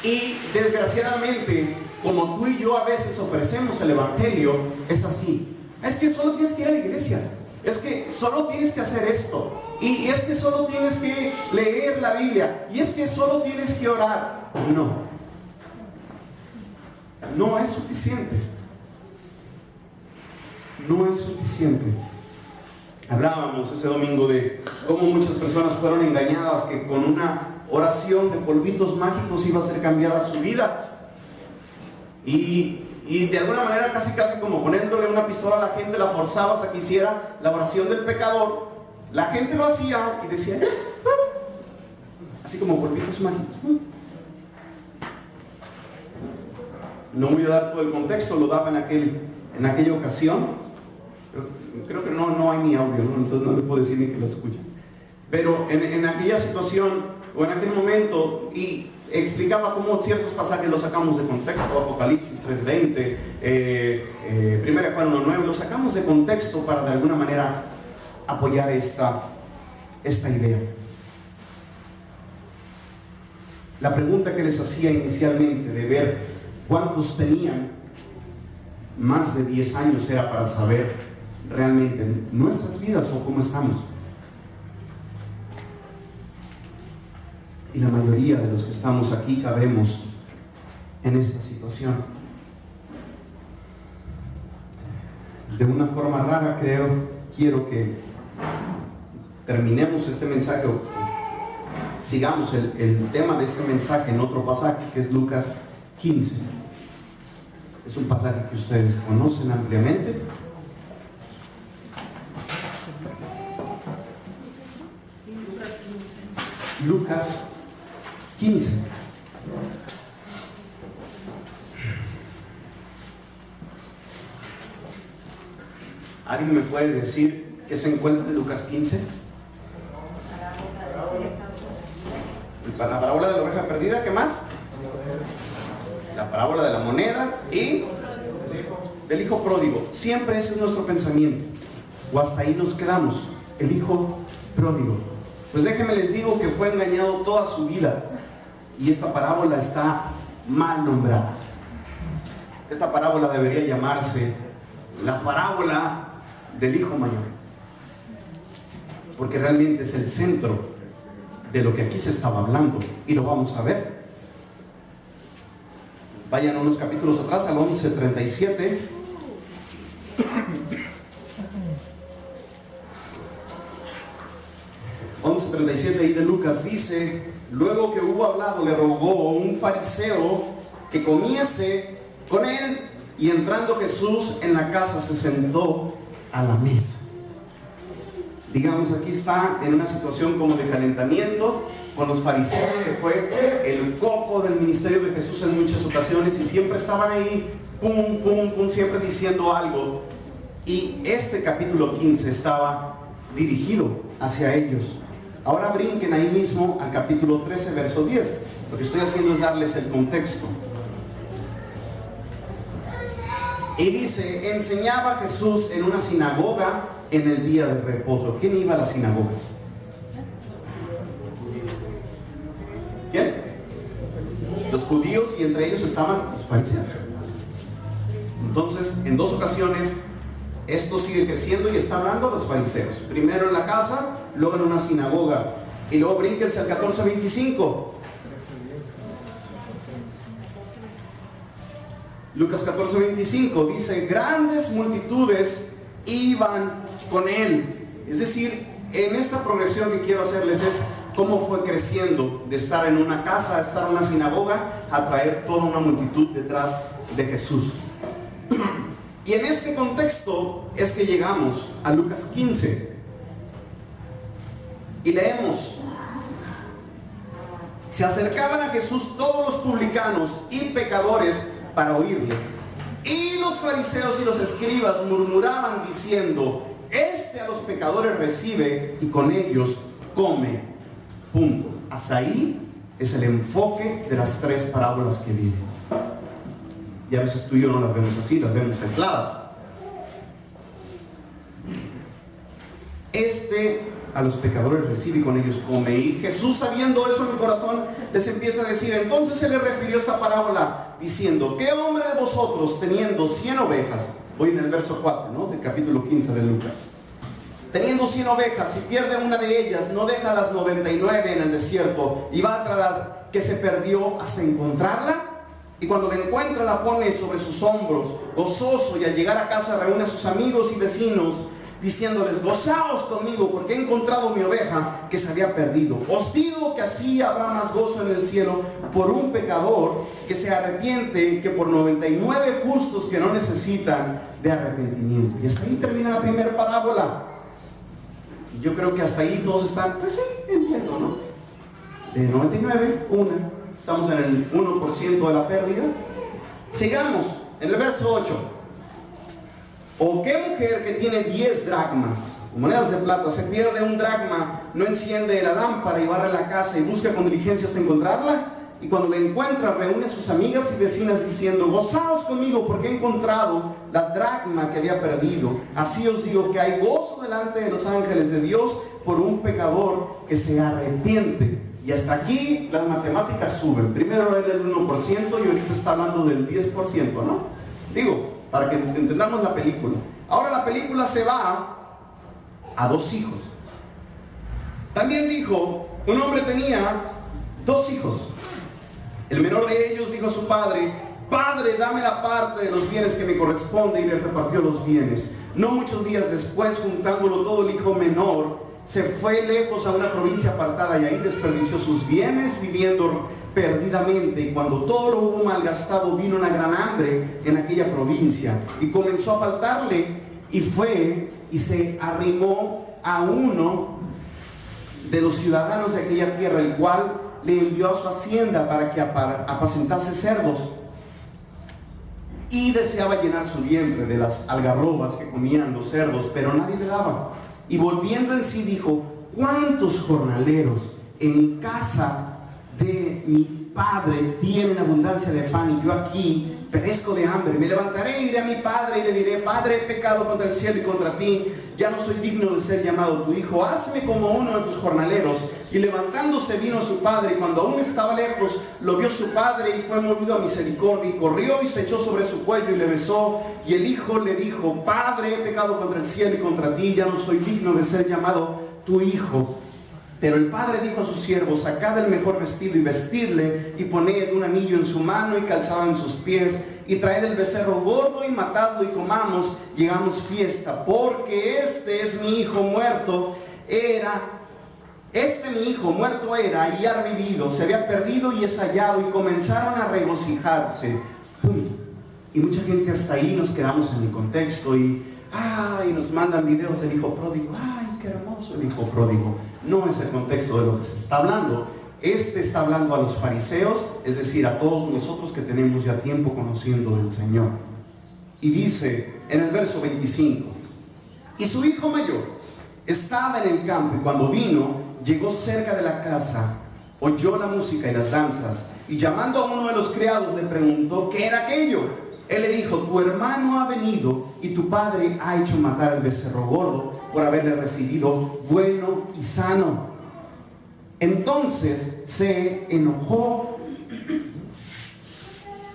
Y desgraciadamente, como tú y yo a veces ofrecemos el Evangelio, es así. Es que solo tienes que ir a la iglesia, es que solo tienes que hacer esto, y es que solo tienes que leer la Biblia, y es que solo tienes que orar. No es suficiente. No es suficiente. Hablábamos ese domingo de cómo muchas personas fueron engañadas, que con una oración de polvitos mágicos iba a ser cambiada su vida, y de alguna manera casi como poniéndole una pistola a la gente, la forzabas a que hiciera la oración del pecador. La gente lo hacía y decía, así como polvitos mágicos, no voy a dar todo el contexto, lo daba en aquella ocasión. Creo que no hay ni audio, ¿no? Entonces no le puedo decir ni que lo escuchen. Pero en aquella situación o en aquel momento, y explicaba cómo ciertos pasajes los sacamos de contexto, Apocalipsis 3:20, 1 Juan 1:9, los sacamos de contexto para de alguna manera apoyar esta idea. la pregunta que les hacía inicialmente de ver cuántos tenían más de 10 años era para saber realmente nuestras vidas o cómo estamos. Y la mayoría de los que estamos aquí cabemos en esta situación. De una forma rara quiero que terminemos este mensaje o sigamos el tema de este mensaje en otro pasaje que es Lucas 15. Es un pasaje que ustedes conocen ampliamente. Lucas 15. ¿Alguien me puede decir qué se encuentra en Lucas 15? La parábola de la oveja perdida, ¿qué más? La parábola de la moneda y del hijo pródigo. Siempre ese es nuestro pensamiento, o hasta ahí nos quedamos, el hijo pródigo. Pues déjenme les digo que fue engañado toda su vida y esta parábola está mal nombrada. Esta parábola debería llamarse la parábola del hijo mayor, porque realmente es el centro de lo que aquí se estaba hablando y lo vamos a ver. Vayan unos capítulos atrás al 11:37. Ahí de Lucas dice: luego que hubo hablado, le rogó un fariseo que comiese con él, y entrando Jesús en la casa se sentó a la mesa. Digamos, aquí está en una situación como de calentamiento con los fariseos, que fue el coco del ministerio de Jesús en muchas ocasiones, y siempre estaban ahí, pum, pum, pum, siempre diciendo algo. Y este capítulo 15 estaba dirigido hacia ellos. Ahora brinquen ahí mismo al capítulo 13, verso 10. Lo que estoy haciendo es darles el contexto. Y dice: enseñaba Jesús en una sinagoga en el día de reposo. ¿Quién iba a las sinagogas? ¿Quién? Los judíos, y entre ellos estaban los fariseos. Entonces, en dos ocasiones esto sigue creciendo y está hablando a los fariseos. Primero en la casa, luego en una sinagoga. Y luego brínquense al 14:25. Lucas 14:25 dice: grandes multitudes iban con él. Es decir, en esta progresión que quiero hacerles es cómo fue creciendo de estar en una casa a estar en una sinagoga a traer toda una multitud detrás de Jesús. Y en este contexto es que llegamos a Lucas 15 y leemos: se acercaban a Jesús todos los publicanos y pecadores para oírle, y los fariseos y los escribas murmuraban diciendo: este a los pecadores recibe y con ellos come. Punto. Hasta ahí es el enfoque de las tres parábolas que vienen. Y a veces tú y yo no las vemos así, las vemos aisladas. Este a los pecadores recibe y con ellos come. Y Jesús, sabiendo eso en el corazón, les empieza a decir. Entonces se le refirió esta parábola diciendo: ¿qué hombre de vosotros, teniendo 100 ovejas? Voy en el verso 4, ¿no?, del capítulo 15 de Lucas. Teniendo 100 ovejas, si pierde una de ellas, no deja las 99 en el desierto y va tras la que se perdió hasta encontrarla. Y cuando la encuentra, la pone sobre sus hombros, gozoso, y al llegar a casa reúne a sus amigos y vecinos, diciéndoles: gozaos conmigo, porque he encontrado mi oveja que se había perdido. Os digo que así habrá más gozo en el cielo por un pecador que se arrepiente que por 99 justos que no necesitan de arrepentimiento. Y hasta ahí termina la primera parábola. Y yo creo que hasta ahí todos están, pues sí, entiendo, ¿no? De 99, una. Estamos en el 1% de la pérdida. Sigamos en el verso 8. ¿O qué mujer que tiene 10 dracmas, monedas de plata, se pierde un dracma, no enciende la lámpara y barre la casa y busca con diligencia hasta encontrarla? Y cuando la encuentra, reúne a sus amigas y vecinas diciendo: gozaos conmigo, porque he encontrado la dracma que había perdido. Así os digo que hay gozo delante de los ángeles de Dios por un pecador que se arrepiente. Y Y hasta aquí las matemáticas suben. Primero era el 1% y ahorita está hablando del 10%, ¿no? Digo, para que entendamos la película. Ahora la película se va a 2 hijos. También dijo, un hombre tenía 2 hijos. El menor de ellos dijo a su padre: Padre, dame la parte de los bienes que me corresponde, y le repartió los bienes. No muchos días después, juntándolo todo, el hijo menor se fue lejos a una provincia apartada y ahí desperdició sus bienes viviendo perdidamente. Y cuando todo lo hubo malgastado, vino una gran hambre en aquella provincia y comenzó a faltarle, y fue y se arrimó a uno de los ciudadanos de aquella tierra, el cual le envió a su hacienda para que apacentase cerdos, y deseaba llenar su vientre de las algarrobas que comían los cerdos, pero nadie le daba. Y volviendo en sí dijo: ¿cuántos jornaleros en casa de mi padre tienen abundancia de pan, y yo aquí perezco de hambre? Me levantaré e iré a mi padre y le diré: Padre, he pecado contra el cielo y contra ti, ya no soy digno de ser llamado tu hijo, hazme como uno de tus jornaleros. Y levantándose vino a su padre, y cuando aún estaba lejos, lo vio su padre y fue movido a misericordia, y corrió y se echó sobre su cuello y le besó. Y el hijo le dijo: Padre, he pecado contra el cielo y contra ti, ya no soy digno de ser llamado tu hijo. Pero el padre dijo a sus siervos: sacad el mejor vestido y vestidle, y poned un anillo en su mano y calzado en sus pies, y traed el becerro gordo y matadlo, y comamos y hagamos fiesta, porque este es mi hijo muerto era y ha revivido, se había perdido y es hallado. Y comenzaron a regocijarse. Y mucha gente hasta ahí nos quedamos en el contexto y nos mandan videos del hijo pródigo. Ay, qué hermoso el hijo pródigo. No es el contexto de lo que se está hablando. Está hablando a los fariseos, es decir, a todos nosotros que tenemos ya tiempo conociendo del Señor. Y dice en el verso 25: y su hijo mayor estaba en el campo, y cuando vino, llegó cerca de la casa, oyó la música y las danzas, y llamando a uno de los criados le preguntó qué era aquello. Él le dijo: tu hermano ha venido, y tu padre ha hecho matar al becerro gordo, por haberle recibido bueno y sano. Entonces se enojó.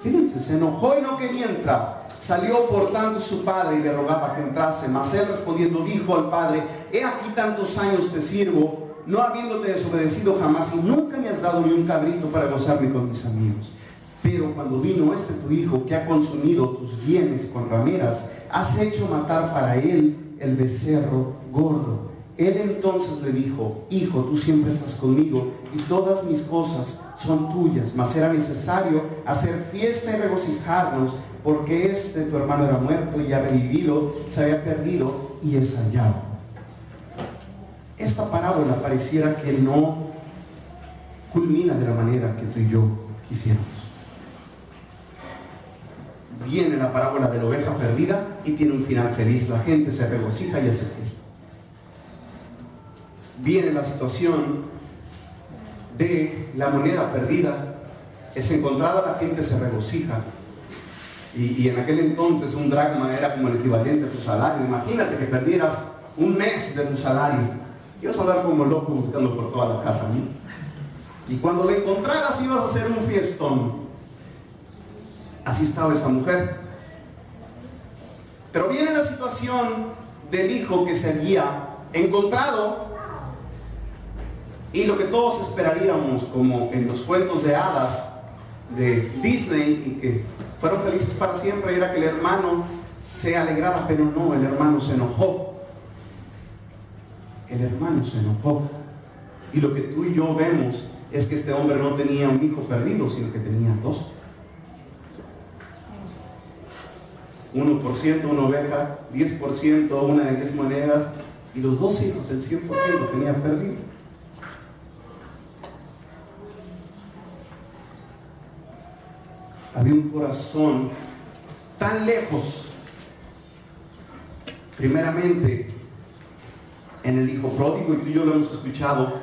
Fíjense, se enojó y no quería entrar. Salió por tanto su padre y le rogaba que entrase, mas él respondiendo dijo al padre: he aquí tantos años te sirvo, no habiéndote desobedecido jamás, y nunca me has dado ni un cabrito para gozarme con mis amigos. Pero cuando vino tu hijo, que ha consumido tus bienes con rameras, has hecho matar para él el becerro gordo. Él entonces le dijo: hijo, tú siempre estás conmigo, y todas mis cosas son tuyas, mas era necesario hacer fiesta y regocijarnos, porque tu hermano era muerto y ha revivido, se había perdido y es hallado. Esta parábola pareciera que no culmina de la manera que tú y yo quisiéramos. Viene la parábola de la oveja perdida y tiene un final feliz. La gente se regocija y hace fiesta. Viene la situación de la moneda perdida, es encontrada, la gente se regocija. Y en aquel entonces un dracma era como el equivalente a tu salario. Imagínate que perdieras un mes de tu salario. Ibas a andar como loco buscando por toda la casa, ¿no? Y cuando lo encontraras ibas a hacer un fiestón. Así estaba esta mujer. Pero viene la situación del hijo que se había encontrado, y lo que todos esperaríamos, como en los cuentos de hadas de Disney, y que fueron felices para siempre, era que el hermano se alegrara. Pero no, el hermano se enojó. El hermano se enojó. Y lo que tú y yo vemos es que este hombre no tenía un hijo perdido, sino que tenía 2. 1%, una oveja, 10%, una de 10 monedas, y los 2 hijos, el 100% tenía perdido. Había un corazón tan lejos, primeramente en el hijo pródigo, y tú y yo lo hemos escuchado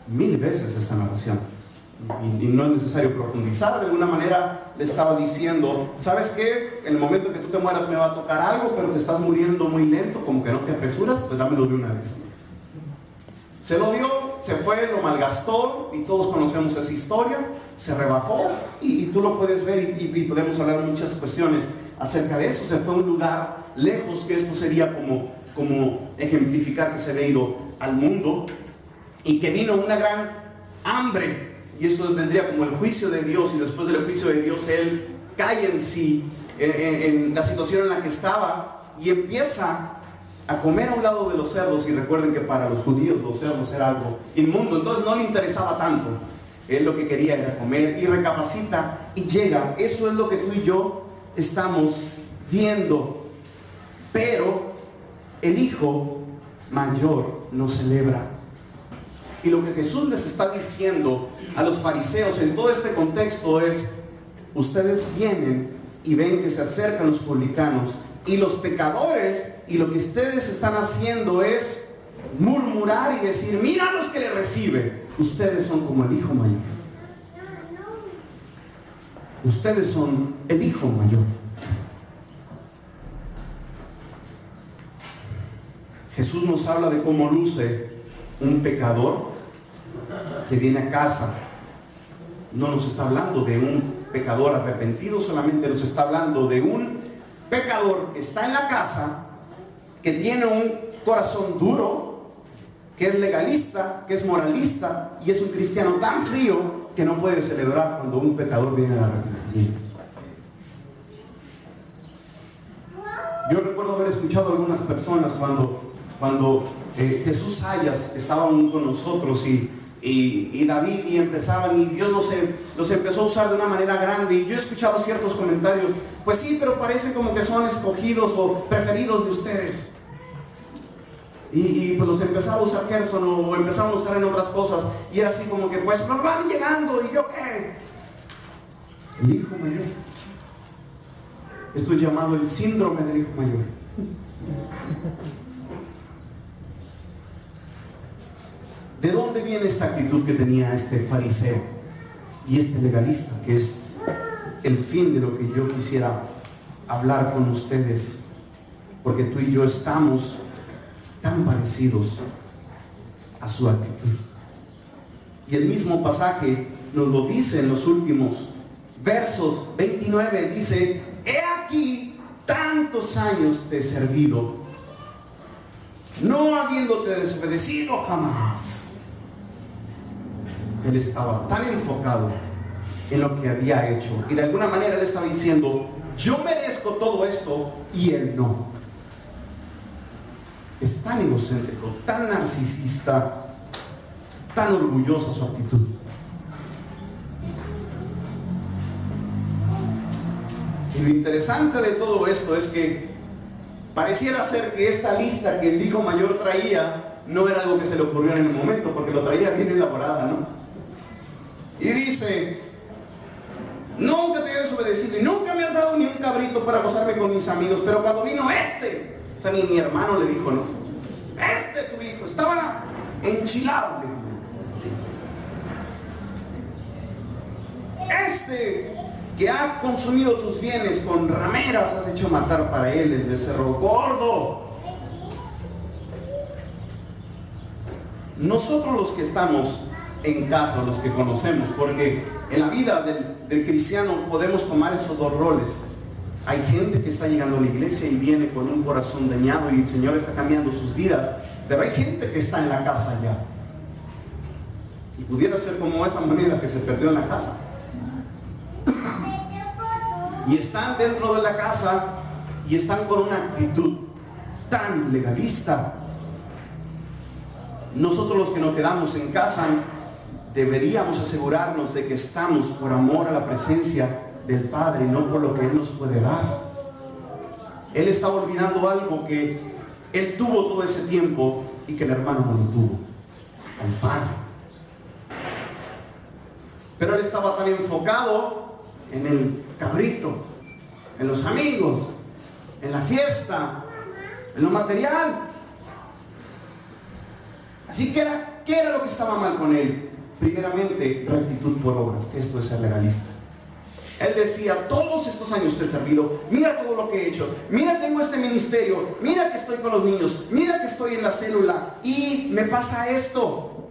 1000 veces esta narración, y no es necesario profundizar. De alguna manera le estaba diciendo: ¿sabes qué? En el momento que tú te mueras me va a tocar algo, pero te estás muriendo muy lento, como que no te apresuras, pues dámelo de una vez. Se lo dio, se fue, lo malgastó y todos conocemos esa historia, se rebajó y tú lo puedes ver y podemos hablar muchas cuestiones acerca de eso. Se fue a un lugar lejos, que esto sería como ejemplificar que se había ido al mundo y que vino una gran hambre, y esto vendría como el juicio de Dios, y después del juicio de Dios él cae en sí, en la situación en la que estaba, y empieza a comer a un lado de los cerdos. Y recuerden que para los judíos los cerdos era algo inmundo, entonces no le interesaba tanto. Él lo que quería era comer, y recapacita y llega. Eso es lo que tú y yo estamos viendo. Pero el hijo mayor no celebra. Y lo que Jesús les está diciendo a los fariseos en todo este contexto es: ustedes vienen y ven que se acercan los publicanos y los pecadores, y lo que ustedes están haciendo es murmurar y decir: mira los que le recibe. Ustedes son como el hijo mayor. Ustedes son el hijo mayor. Jesús nos habla de cómo luce un pecador que viene a casa. No nos está hablando de un pecador arrepentido, solamente nos está hablando de un pecador que está en la casa, que tiene un corazón duro, que es legalista, que es moralista, y es un cristiano tan frío que no puede celebrar cuando un pecador viene a arrepentimiento. Yo recuerdo haber escuchado a algunas personas cuando Jesús Sayas estaba aún con nosotros y David, y empezaban, y Dios los empezó a usar de una manera grande, y yo escuchaba ciertos comentarios: pues sí, pero parece como que son escogidos o preferidos de ustedes. Y pues los empezaba a usar Gerson, o empezaba a buscar en otras cosas, y era así como que pues van llegando, y yo qué. El hijo mayor. Esto es llamado el síndrome del hijo mayor. ¿De dónde viene esta actitud que tenía este fariseo y este legalista? Que es el fin de lo que yo quisiera hablar con ustedes, porque tú y yo estamos tan parecidos a su actitud. Y el mismo pasaje nos lo dice en los últimos versos. 29 dice: he aquí, tantos años te he servido, no habiéndote desobedecido jamás. Él estaba tan enfocado en lo que había hecho, y de alguna manera él estaba diciendo: yo merezco todo esto, y él no. Es tan egocéntrico, tan narcisista, tan orgullosa su actitud. Y lo interesante de todo esto es que pareciera ser que esta lista que el hijo mayor traía no era algo que se le ocurrió en el momento, porque lo traía bien elaborada, ¿no? Y dice: nunca te he desobedecido y nunca me has dado ni un cabrito para gozarme con mis amigos, pero cuando vino este, o sea, ni mi hermano le dijo, ¿no? Tu hijo estaba enchilado, que ha consumido tus bienes con rameras, has hecho matar para él el becerro gordo. Nosotros los que estamos en casa, los que conocemos, porque en la vida del cristiano podemos tomar esos dos roles. Hay gente que está llegando a la iglesia y viene con un corazón dañado y el Señor está cambiando sus vidas, pero hay gente que está en la casa ya, y pudiera ser como esa moneda que se perdió en la casa, y están dentro de la casa y están con una actitud tan legalista. Nosotros los que nos quedamos en casa deberíamos asegurarnos de que estamos por amor a la presencia del Padre, no por lo que Él nos puede dar. Él estaba olvidando algo que Él tuvo todo ese tiempo y que el hermano no lo tuvo: al Padre. Pero Él estaba tan enfocado en el cabrito, en los amigos, en la fiesta, en lo material. Así que ¿qué era lo que estaba mal con él? Primeramente, rectitud por obras, que esto es ser legalista. Él decía: todos estos años te he servido, mira todo lo que he hecho, mira, tengo este ministerio, mira que estoy con los niños, mira que estoy en la célula y me pasa esto.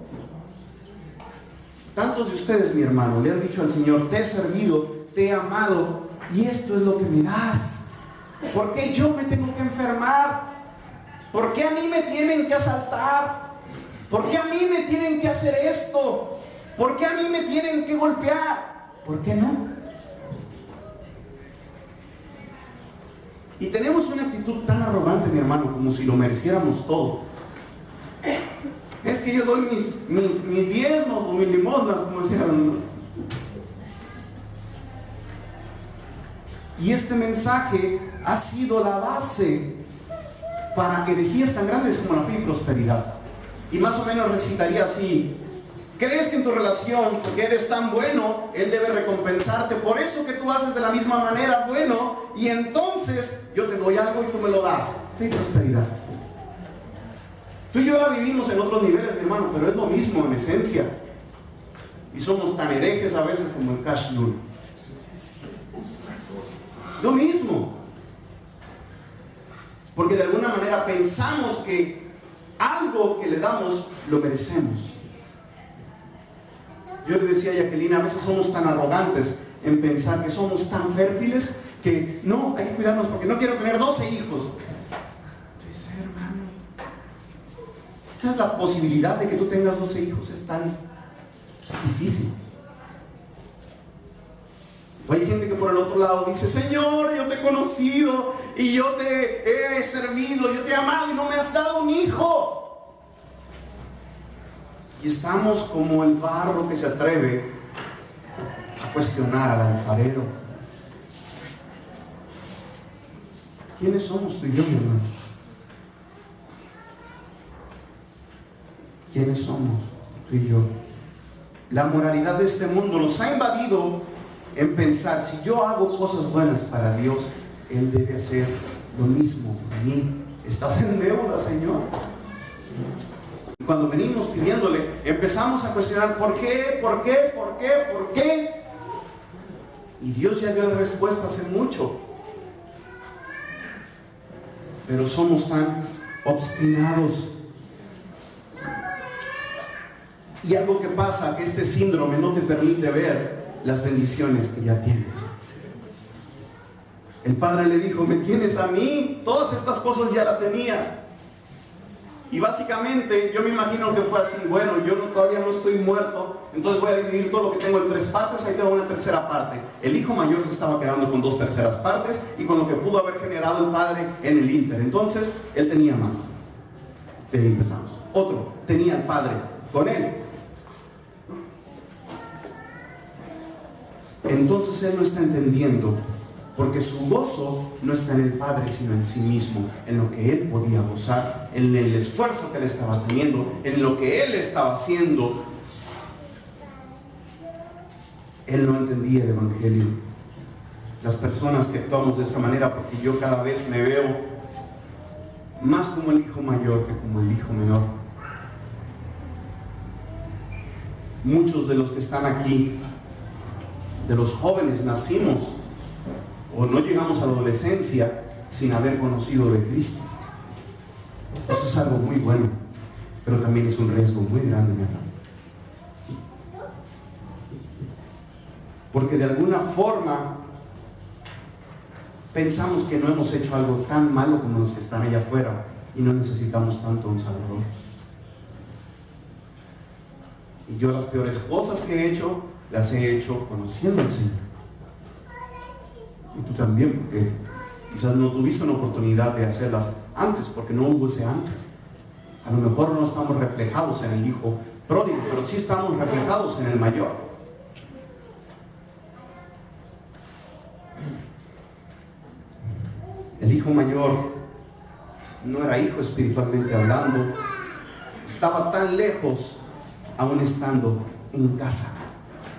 Tantos de ustedes, mi hermano, le han dicho al Señor, te he servido, te he amado, y esto es lo que me das. ¿Por qué yo me tengo que enfermar? ¿Por qué a mí me tienen que asaltar? ¿Por qué a mí me tienen que hacer esto? ¿Por qué a mí me tienen que golpear? ¿Por qué no? Y tenemos una actitud tan arrogante, mi hermano, como si lo mereciéramos todo. Es que yo doy mis diezmos o mis limosnas, como decían. Y este mensaje ha sido la base para herejías tan grandes como la fe y prosperidad. Y más o menos recitaría así: ¿crees que en tu relación, porque eres tan bueno, Él debe recompensarte por eso que tú haces de la misma manera bueno? Y entonces yo te doy algo y tú me lo das. Fe y prosperidad. Tú y yo la vivimos en otros niveles, mi hermano, pero es lo mismo en esencia. Y somos tan herejes a veces como el cash null. Lo mismo. Porque de alguna manera pensamos que algo que le damos lo merecemos. Yo le decía a Jacqueline, a veces somos tan arrogantes en pensar que somos tan fértiles que no, hay que cuidarnos porque no quiero tener 12 hijos. Entonces, hermano, ¿sabes? La posibilidad de que tú tengas 12 hijos es tan difícil. O hay gente que por el otro lado dice: Señor, yo te he conocido y yo te he servido, yo te he amado y no me has dado un hijo. Y estamos como el barro que se atreve a cuestionar al alfarero. ¿Quiénes somos tú y yo, mi hermano? ¿Quiénes somos tú y yo? La moralidad de este mundo nos ha invadido en pensar: si yo hago cosas buenas para Dios, Él debe hacer lo mismo para mí. ¿Estás en deuda, Señor? Y cuando venimos pidiéndole, empezamos a cuestionar: ¿por qué? ¿Por qué? ¿Por qué? ¿Por qué? Y Dios ya dio la respuesta hace mucho. Pero somos tan obstinados. Y algo que pasa, que este síndrome no te permite ver las bendiciones que ya tienes. El padre le dijo: me tienes a mí, todas estas cosas ya las tenías. Y básicamente yo me imagino que fue así: bueno, yo todavía no estoy muerto, entonces voy a dividir todo lo que tengo en 3 partes, ahí tengo una tercera parte. El hijo mayor se estaba quedando con 2 terceras partes y con lo que pudo haber generado el padre en el ínter. Entonces él tenía más. Empezamos. Otro tenía al padre con él. Entonces él no está entendiendo, porque su gozo no está en el Padre, sino en sí mismo, en lo que él podía gozar, en el esfuerzo que él estaba teniendo, en lo que él estaba haciendo. Él no entendía el Evangelio. Las personas que actuamos de esta manera, porque yo cada vez me veo más como el hijo mayor que como el hijo menor. Muchos de los que están aquí, de los jóvenes, nacimos o no llegamos a la adolescencia sin haber conocido de Cristo. Eso es algo muy bueno, pero también es un riesgo muy grande, mi hermano. Porque de alguna forma pensamos que no hemos hecho algo tan malo como los que están allá afuera y no necesitamos tanto un Salvador. Y yo las peores cosas que he hecho, las he hecho conociendo al Señor. Y tú también, porque quizás no tuviste una oportunidad de hacerlas antes, porque no hubo ese antes. A lo mejor no estamos reflejados en el hijo pródigo, pero sí estamos reflejados en el mayor. El hijo mayor no era hijo espiritualmente hablando, estaba tan lejos aún estando en casa.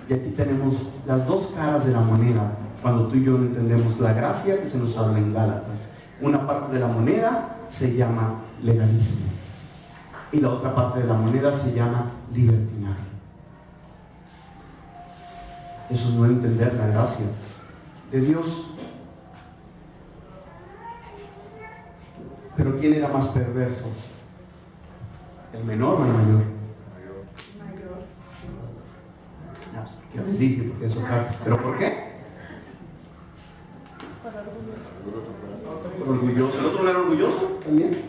Y aquí tenemos las dos caras de la moneda cuando tú y yo no entendemos la gracia que se nos habla en Gálatas. Una parte de la moneda se llama legalismo y la otra parte de la moneda se llama libertinaje. Eso es no entender la gracia de Dios. Pero ¿quién era más perverso? ¿El menor o el mayor? les dije, porque es otra. ¿Pero por qué? Orgulloso. ¿El otro no era orgulloso también?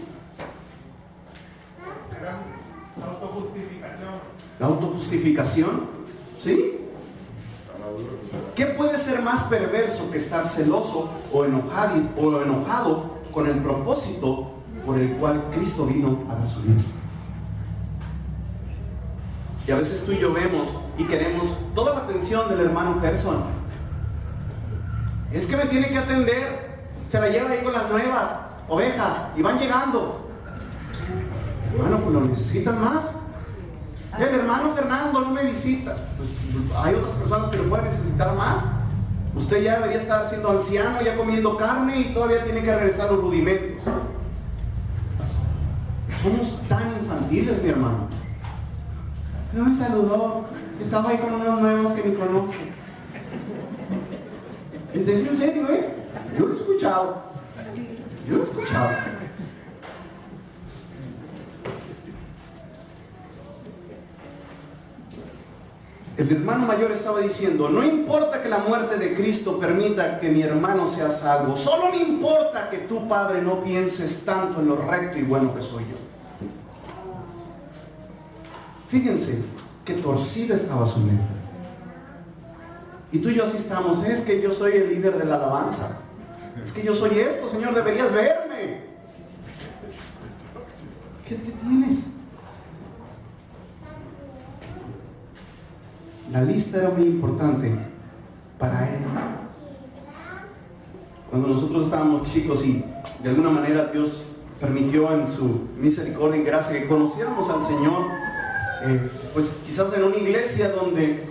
La autojustificación. ¿Sí? ¿Qué puede ser más perverso que estar celoso o enojado con el propósito por el cual Cristo vino a dar su vida? Y a veces tú y yo vemos y queremos toda la atención del hermano Gerson. Es que me tiene que atender. Se la lleva ahí con las nuevas ovejas y van llegando. Hermano, pues lo necesitan más. El hermano Fernando no me visita. Pues hay otras personas que lo pueden necesitar más. Usted ya debería estar siendo anciano, ya comiendo carne y todavía tiene que regresar a los rudimentos. Somos tan infantiles, mi hermano. No me saludó. Estaba ahí con unos nuevos que ni conoce. ¿Es en serio, Yo lo he escuchado. El hermano mayor estaba diciendo, no importa que la muerte de Cristo permita que mi hermano sea salvo, solo me importa que tú, Padre, no pienses tanto en lo recto y bueno que soy yo. Fíjense qué torcida estaba su mente. Y tú y yo así estamos, es que yo soy el líder de la alabanza. Es que yo soy esto, Señor, deberías verme. ¿Qué tienes? La lista era muy importante para él. Cuando nosotros estábamos chicos y de alguna manera Dios permitió en su misericordia y gracia que conociéramos al Señor, pues quizás en una iglesia donde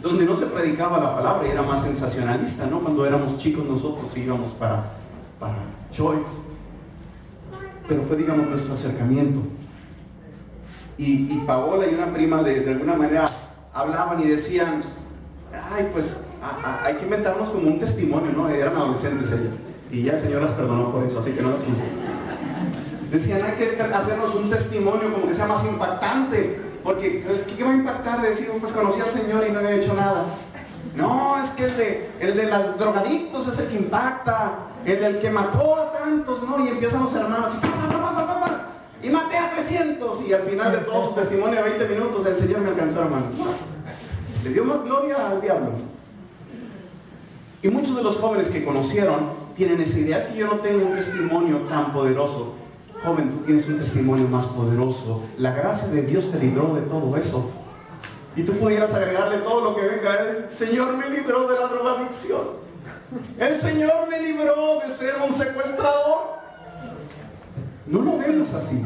no se predicaba la palabra y era más sensacionalista, ¿no? Cuando éramos chicos nosotros íbamos para Choice, pero fue, digamos, nuestro acercamiento. Y Paola y una prima de alguna manera hablaban y decían, ay, pues hay que inventarnos como un testimonio, ¿no? Eran adolescentes ellas y ya el Señor las perdonó por eso, así que no las juzgo. Decían, hay que hacernos un testimonio como que sea más impactante, porque ¿qué va a impactar de decir, pues conocí al Señor y no había hecho nada? No, es que el de los drogadictos es el que impacta, el del que mató a tantos, ¿no? Y empiezan los hermanos y maté a 300, y al final de todo su testimonio de 20 minutos el Señor me alcanzó, hermano. Le dio más gloria al diablo. Y muchos de los jóvenes que conocieron tienen esa idea, es que yo no tengo un testimonio tan poderoso. Joven, tú tienes un testimonio más poderoso. La gracia de Dios te libró de todo eso. Y tú pudieras agregarle todo lo que venga. El Señor me libró de la drogadicción. El Señor me libró de ser un secuestrador. No lo vemos así.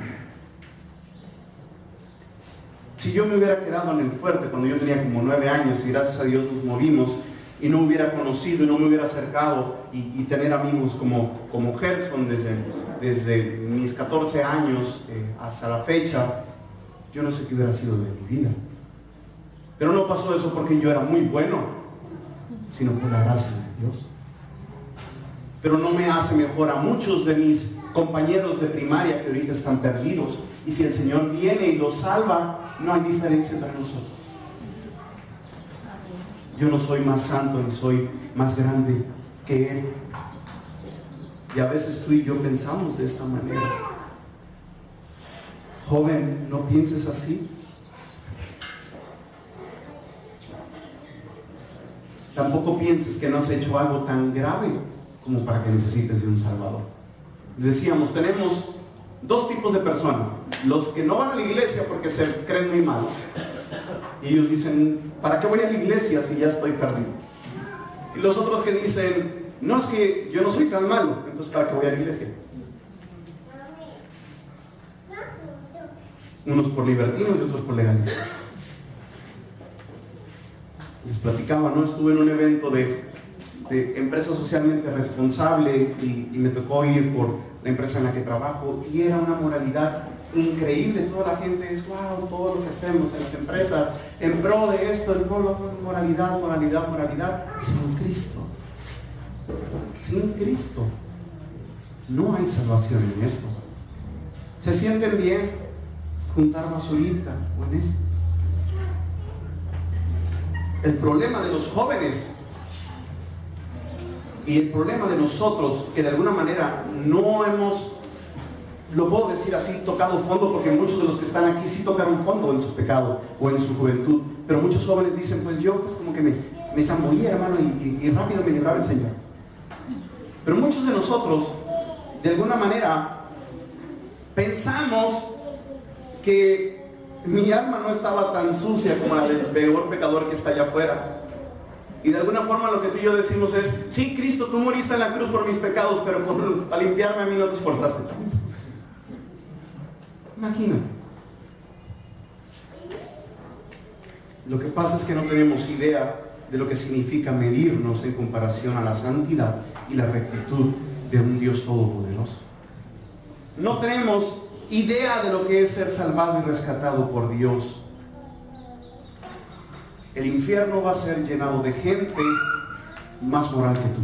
Si yo me hubiera quedado en el fuerte cuando yo tenía como 9 años y gracias a Dios nos movimos y no hubiera conocido y no me hubiera acercado y tener amigos como Gerson desde mis 14 años hasta la fecha, yo no sé qué hubiera sido de mi vida. Pero no pasó eso porque yo era muy bueno, sino por la gracia de Dios. Pero no me hace mejor a muchos de mis compañeros de primaria que ahorita están perdidos. Y si el Señor viene y los salva, no hay diferencia entre nosotros. Yo no soy más santo ni soy más grande que Él. Y a veces tú y yo pensamos de esta manera. Joven, no pienses así. Tampoco pienses que no has hecho algo tan grave como para que necesites de un Salvador. Decíamos, tenemos dos tipos de personas. Los que no van a la iglesia porque se creen muy malos. Y ellos dicen, ¿para qué voy a la iglesia si ya estoy perdido? Y los otros que dicen, no, es que yo no soy tan malo, entonces ¿para qué voy a la iglesia? Unos por libertinos y otros por legalistas. Les platicaba, ¿no? Estuve en un evento de empresa socialmente responsable y me tocó ir por la empresa en la que trabajo y era una moralidad increíble. Toda la gente es, wow, todo lo que hacemos en las empresas en pro de esto, en pro de moralidad, moralidad, moralidad, sin Cristo. Sin Cristo no hay salvación en esto. ¿Se sienten bien juntar basurita o en esto? El problema de los jóvenes y el problema de nosotros, que de alguna manera no hemos, lo puedo decir así, tocado fondo, porque muchos de los que están aquí sí tocaron fondo en su pecado o en su juventud, pero muchos jóvenes dicen, pues yo pues como que me zambullí, hermano, y rápido me libraba el Señor. Pero muchos de nosotros, de alguna manera, pensamos que mi alma no estaba tan sucia como la del peor pecador que está allá afuera. Y de alguna forma lo que tú y yo decimos es, sí, Cristo, tú moriste en la cruz por mis pecados, pero para limpiarme a mí no te esforzaste tanto. Imagínate. Lo que pasa es que no tenemos idea de lo que significa medirnos en comparación a la santidad y la rectitud de un Dios todopoderoso. No tenemos idea de lo que es ser salvado y rescatado por Dios. El infierno va a ser llenado de gente más moral que tú,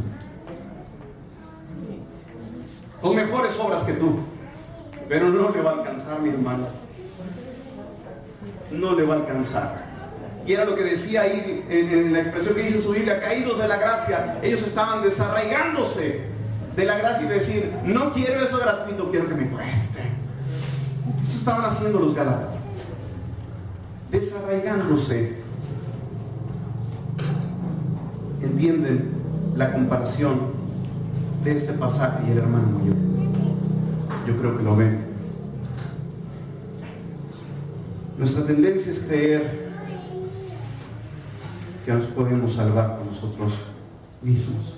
con mejores obras que tú, pero no le va a alcanzar, mi hermano. No le va a alcanzar. Y era lo que decía ahí en la expresión que dice su Biblia, caídos de la gracia. Ellos estaban desarraigándose de la gracia y decir, no quiero eso gratuito, quiero que me cueste. Eso estaban haciendo los Gálatas, desarraigándose. ¿Entienden la comparación de este pasaje y el hermano mayor? Yo creo que lo ven. Nuestra tendencia es creer que nos podemos salvar por nosotros mismos.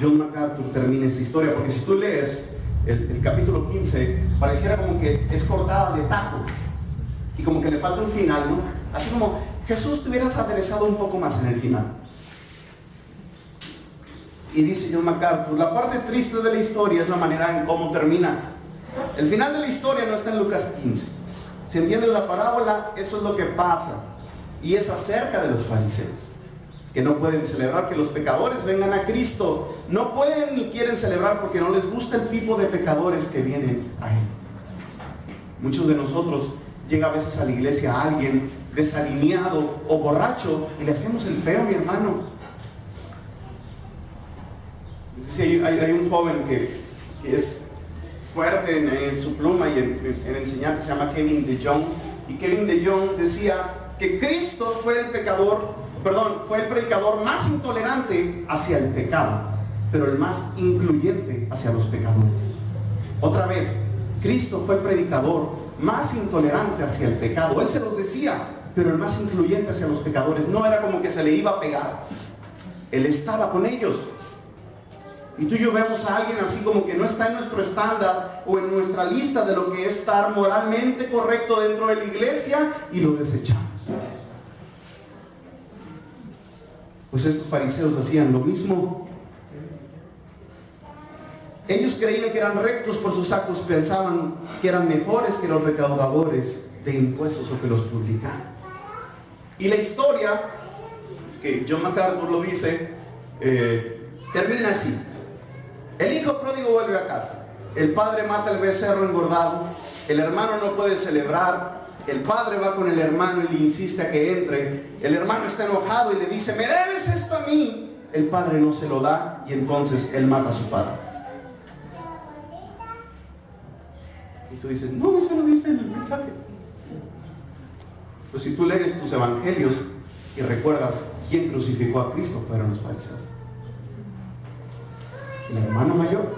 John MacArthur termina esta historia, porque si tú lees el capítulo 15, pareciera como que es cortada de tajo y como que le falta un final, ¿no? Así como Jesús te hubieras aderezado un poco más en el final. Y dice John MacArthur, la parte triste de la historia es la manera en cómo termina. El final de la historia no está en Lucas 15. Si entiendes la parábola, eso es lo que pasa. Y es acerca de los fariseos, que no pueden celebrar que los pecadores vengan a Cristo. No pueden ni quieren celebrar porque no les gusta el tipo de pecadores que vienen a Él. Muchos de nosotros llega a veces a la iglesia a alguien desalineado o borracho y le hacemos el feo, mi hermano. Sí, hay un joven que es fuerte en su pluma y en enseñar, que se llama Kevin DeYoung. Y Kevin DeYoung decía que Cristo fue el predicador más intolerante hacia el pecado, pero el más incluyente hacia los pecadores. Otra vez, Cristo fue el predicador más intolerante hacia el pecado. Él se los decía, pero el más incluyente hacia los pecadores. No era como que se le iba a pegar. Él estaba con ellos. Y tú y yo vemos a alguien así como que no está en nuestro estándar o en nuestra lista de lo que es estar moralmente correcto dentro de la iglesia y lo desechamos. Pues estos fariseos hacían lo mismo. Ellos creían que eran rectos por sus actos, pensaban que eran mejores que los recaudadores de impuestos o que los publicanos. Y la historia, que John MacArthur lo dice, termina así. El hijo pródigo vuelve a casa. El padre mata el becerro engordado. El hermano no puede celebrar. El padre va con el hermano y le insiste a que entre. El hermano está enojado y le dice, ¿me debes esto a mí? El padre no se lo da y entonces él mata a su padre. Y tú dices, no, eso no dice el mensaje. Pues si tú lees tus evangelios y recuerdas quién crucificó a Cristo, fueron los fariseos. El hermano mayor,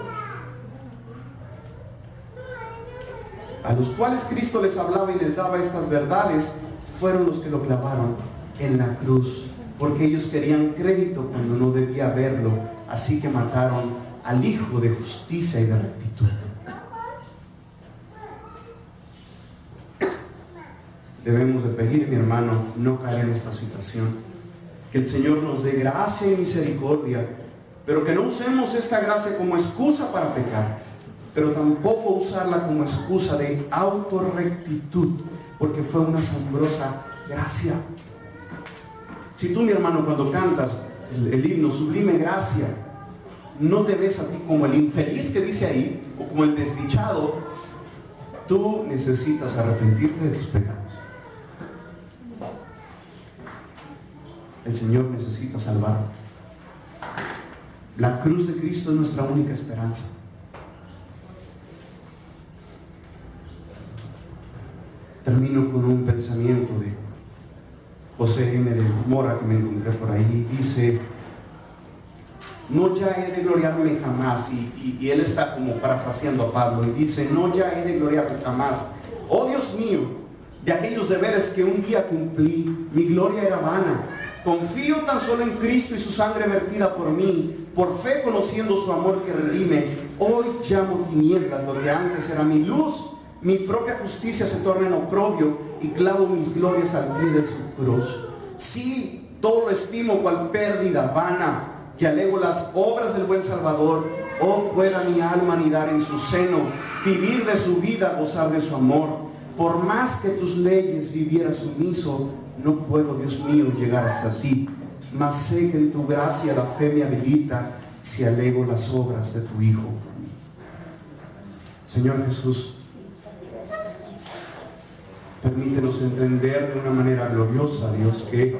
a los cuales Cristo les hablaba y les daba estas verdades, fueron los que lo clavaron en la cruz, porque ellos querían crédito cuando no debía haberlo, así que mataron al Hijo de justicia y de rectitud. Debemos de pedir, mi hermano, no caer en esta situación, que el Señor nos dé gracia y misericordia, pero que no usemos esta gracia como excusa para pecar, pero tampoco usarla como excusa de autorrectitud, porque fue una asombrosa gracia. Si tú, mi hermano, cuando cantas el himno Sublime Gracia, no te ves a ti como el infeliz que dice ahí, o como el desdichado, tú necesitas arrepentirte de tus pecados. el Señor necesita salvar. La cruz de Cristo es nuestra única esperanza. Termino con un pensamiento de José M. de Mora que me encontré por ahí. Dice: no ya he de gloriarme jamás, y él está como parafraseando a Pablo, y dice: no ya he de gloriarme jamás, oh Dios mío, de aquellos deberes que un día cumplí. Mi gloria era vana. Confío tan solo en Cristo y su sangre vertida por mí, por fe conociendo su amor que redime. Hoy llamo tinieblas lo que antes era mi luz. Mi propia justicia se torna en oprobio y clavo mis glorias al pie de su cruz. Sí, todo lo estimo cual pérdida vana, que alego las obras del buen Salvador. Oh, pueda mi alma anidar en su seno, vivir de su vida, gozar de su amor. Por más que tus leyes viviera sumiso, no puedo, Dios mío, llegar hasta ti. Mas sé que en tu gracia la fe me habilita, si alego las obras de tu Hijo. Señor Jesús, permítenos entender de una manera gloriosa, Dios, que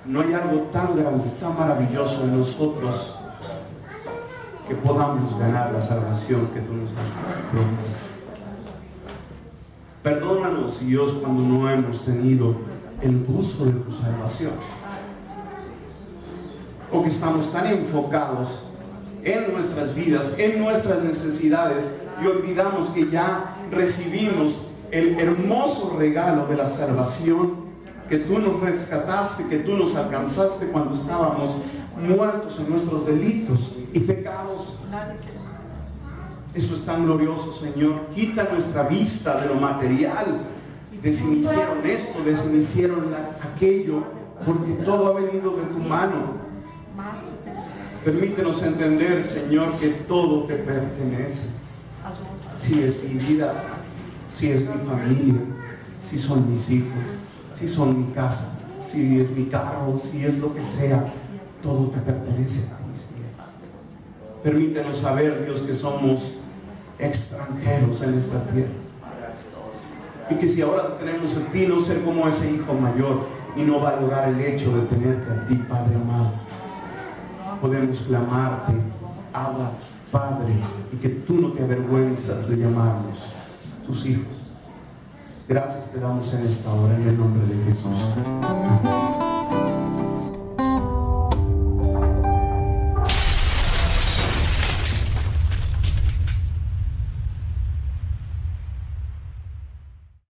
no hay algo tan grande, tan maravilloso en nosotros que podamos ganar la salvación que tú nos has provisto. Perdónanos, Dios, cuando no hemos tenido el gozo de tu salvación, o que estamos tan enfocados en nuestras vidas, en nuestras necesidades, y olvidamos que ya recibimos el hermoso regalo de la salvación, que tú nos rescataste, que tú nos alcanzaste cuando estábamos muertos en nuestros delitos y pecados. Eso es tan glorioso, Señor. Quita nuestra vista de lo material, de si me hicieron esto, de si me hicieron aquello, porque todo ha venido de tu mano. Permítenos entender, Señor, que todo te pertenece. Si es mi vida, si es mi familia, si son mis hijos, si son mi casa, si es mi carro, si es lo que sea, todo te pertenece a ti, Señor. Permítenos saber, Dios, que somos extranjeros en esta tierra, y que si ahora te tenemos a ti, no ser como ese hijo mayor y no valorar el hecho de tenerte a ti, Padre amado. Podemos clamarte: Abba, Padre, y que tú no te avergüenzas de llamarnos tus hijos. Gracias te damos en esta hora, en el nombre de Jesús.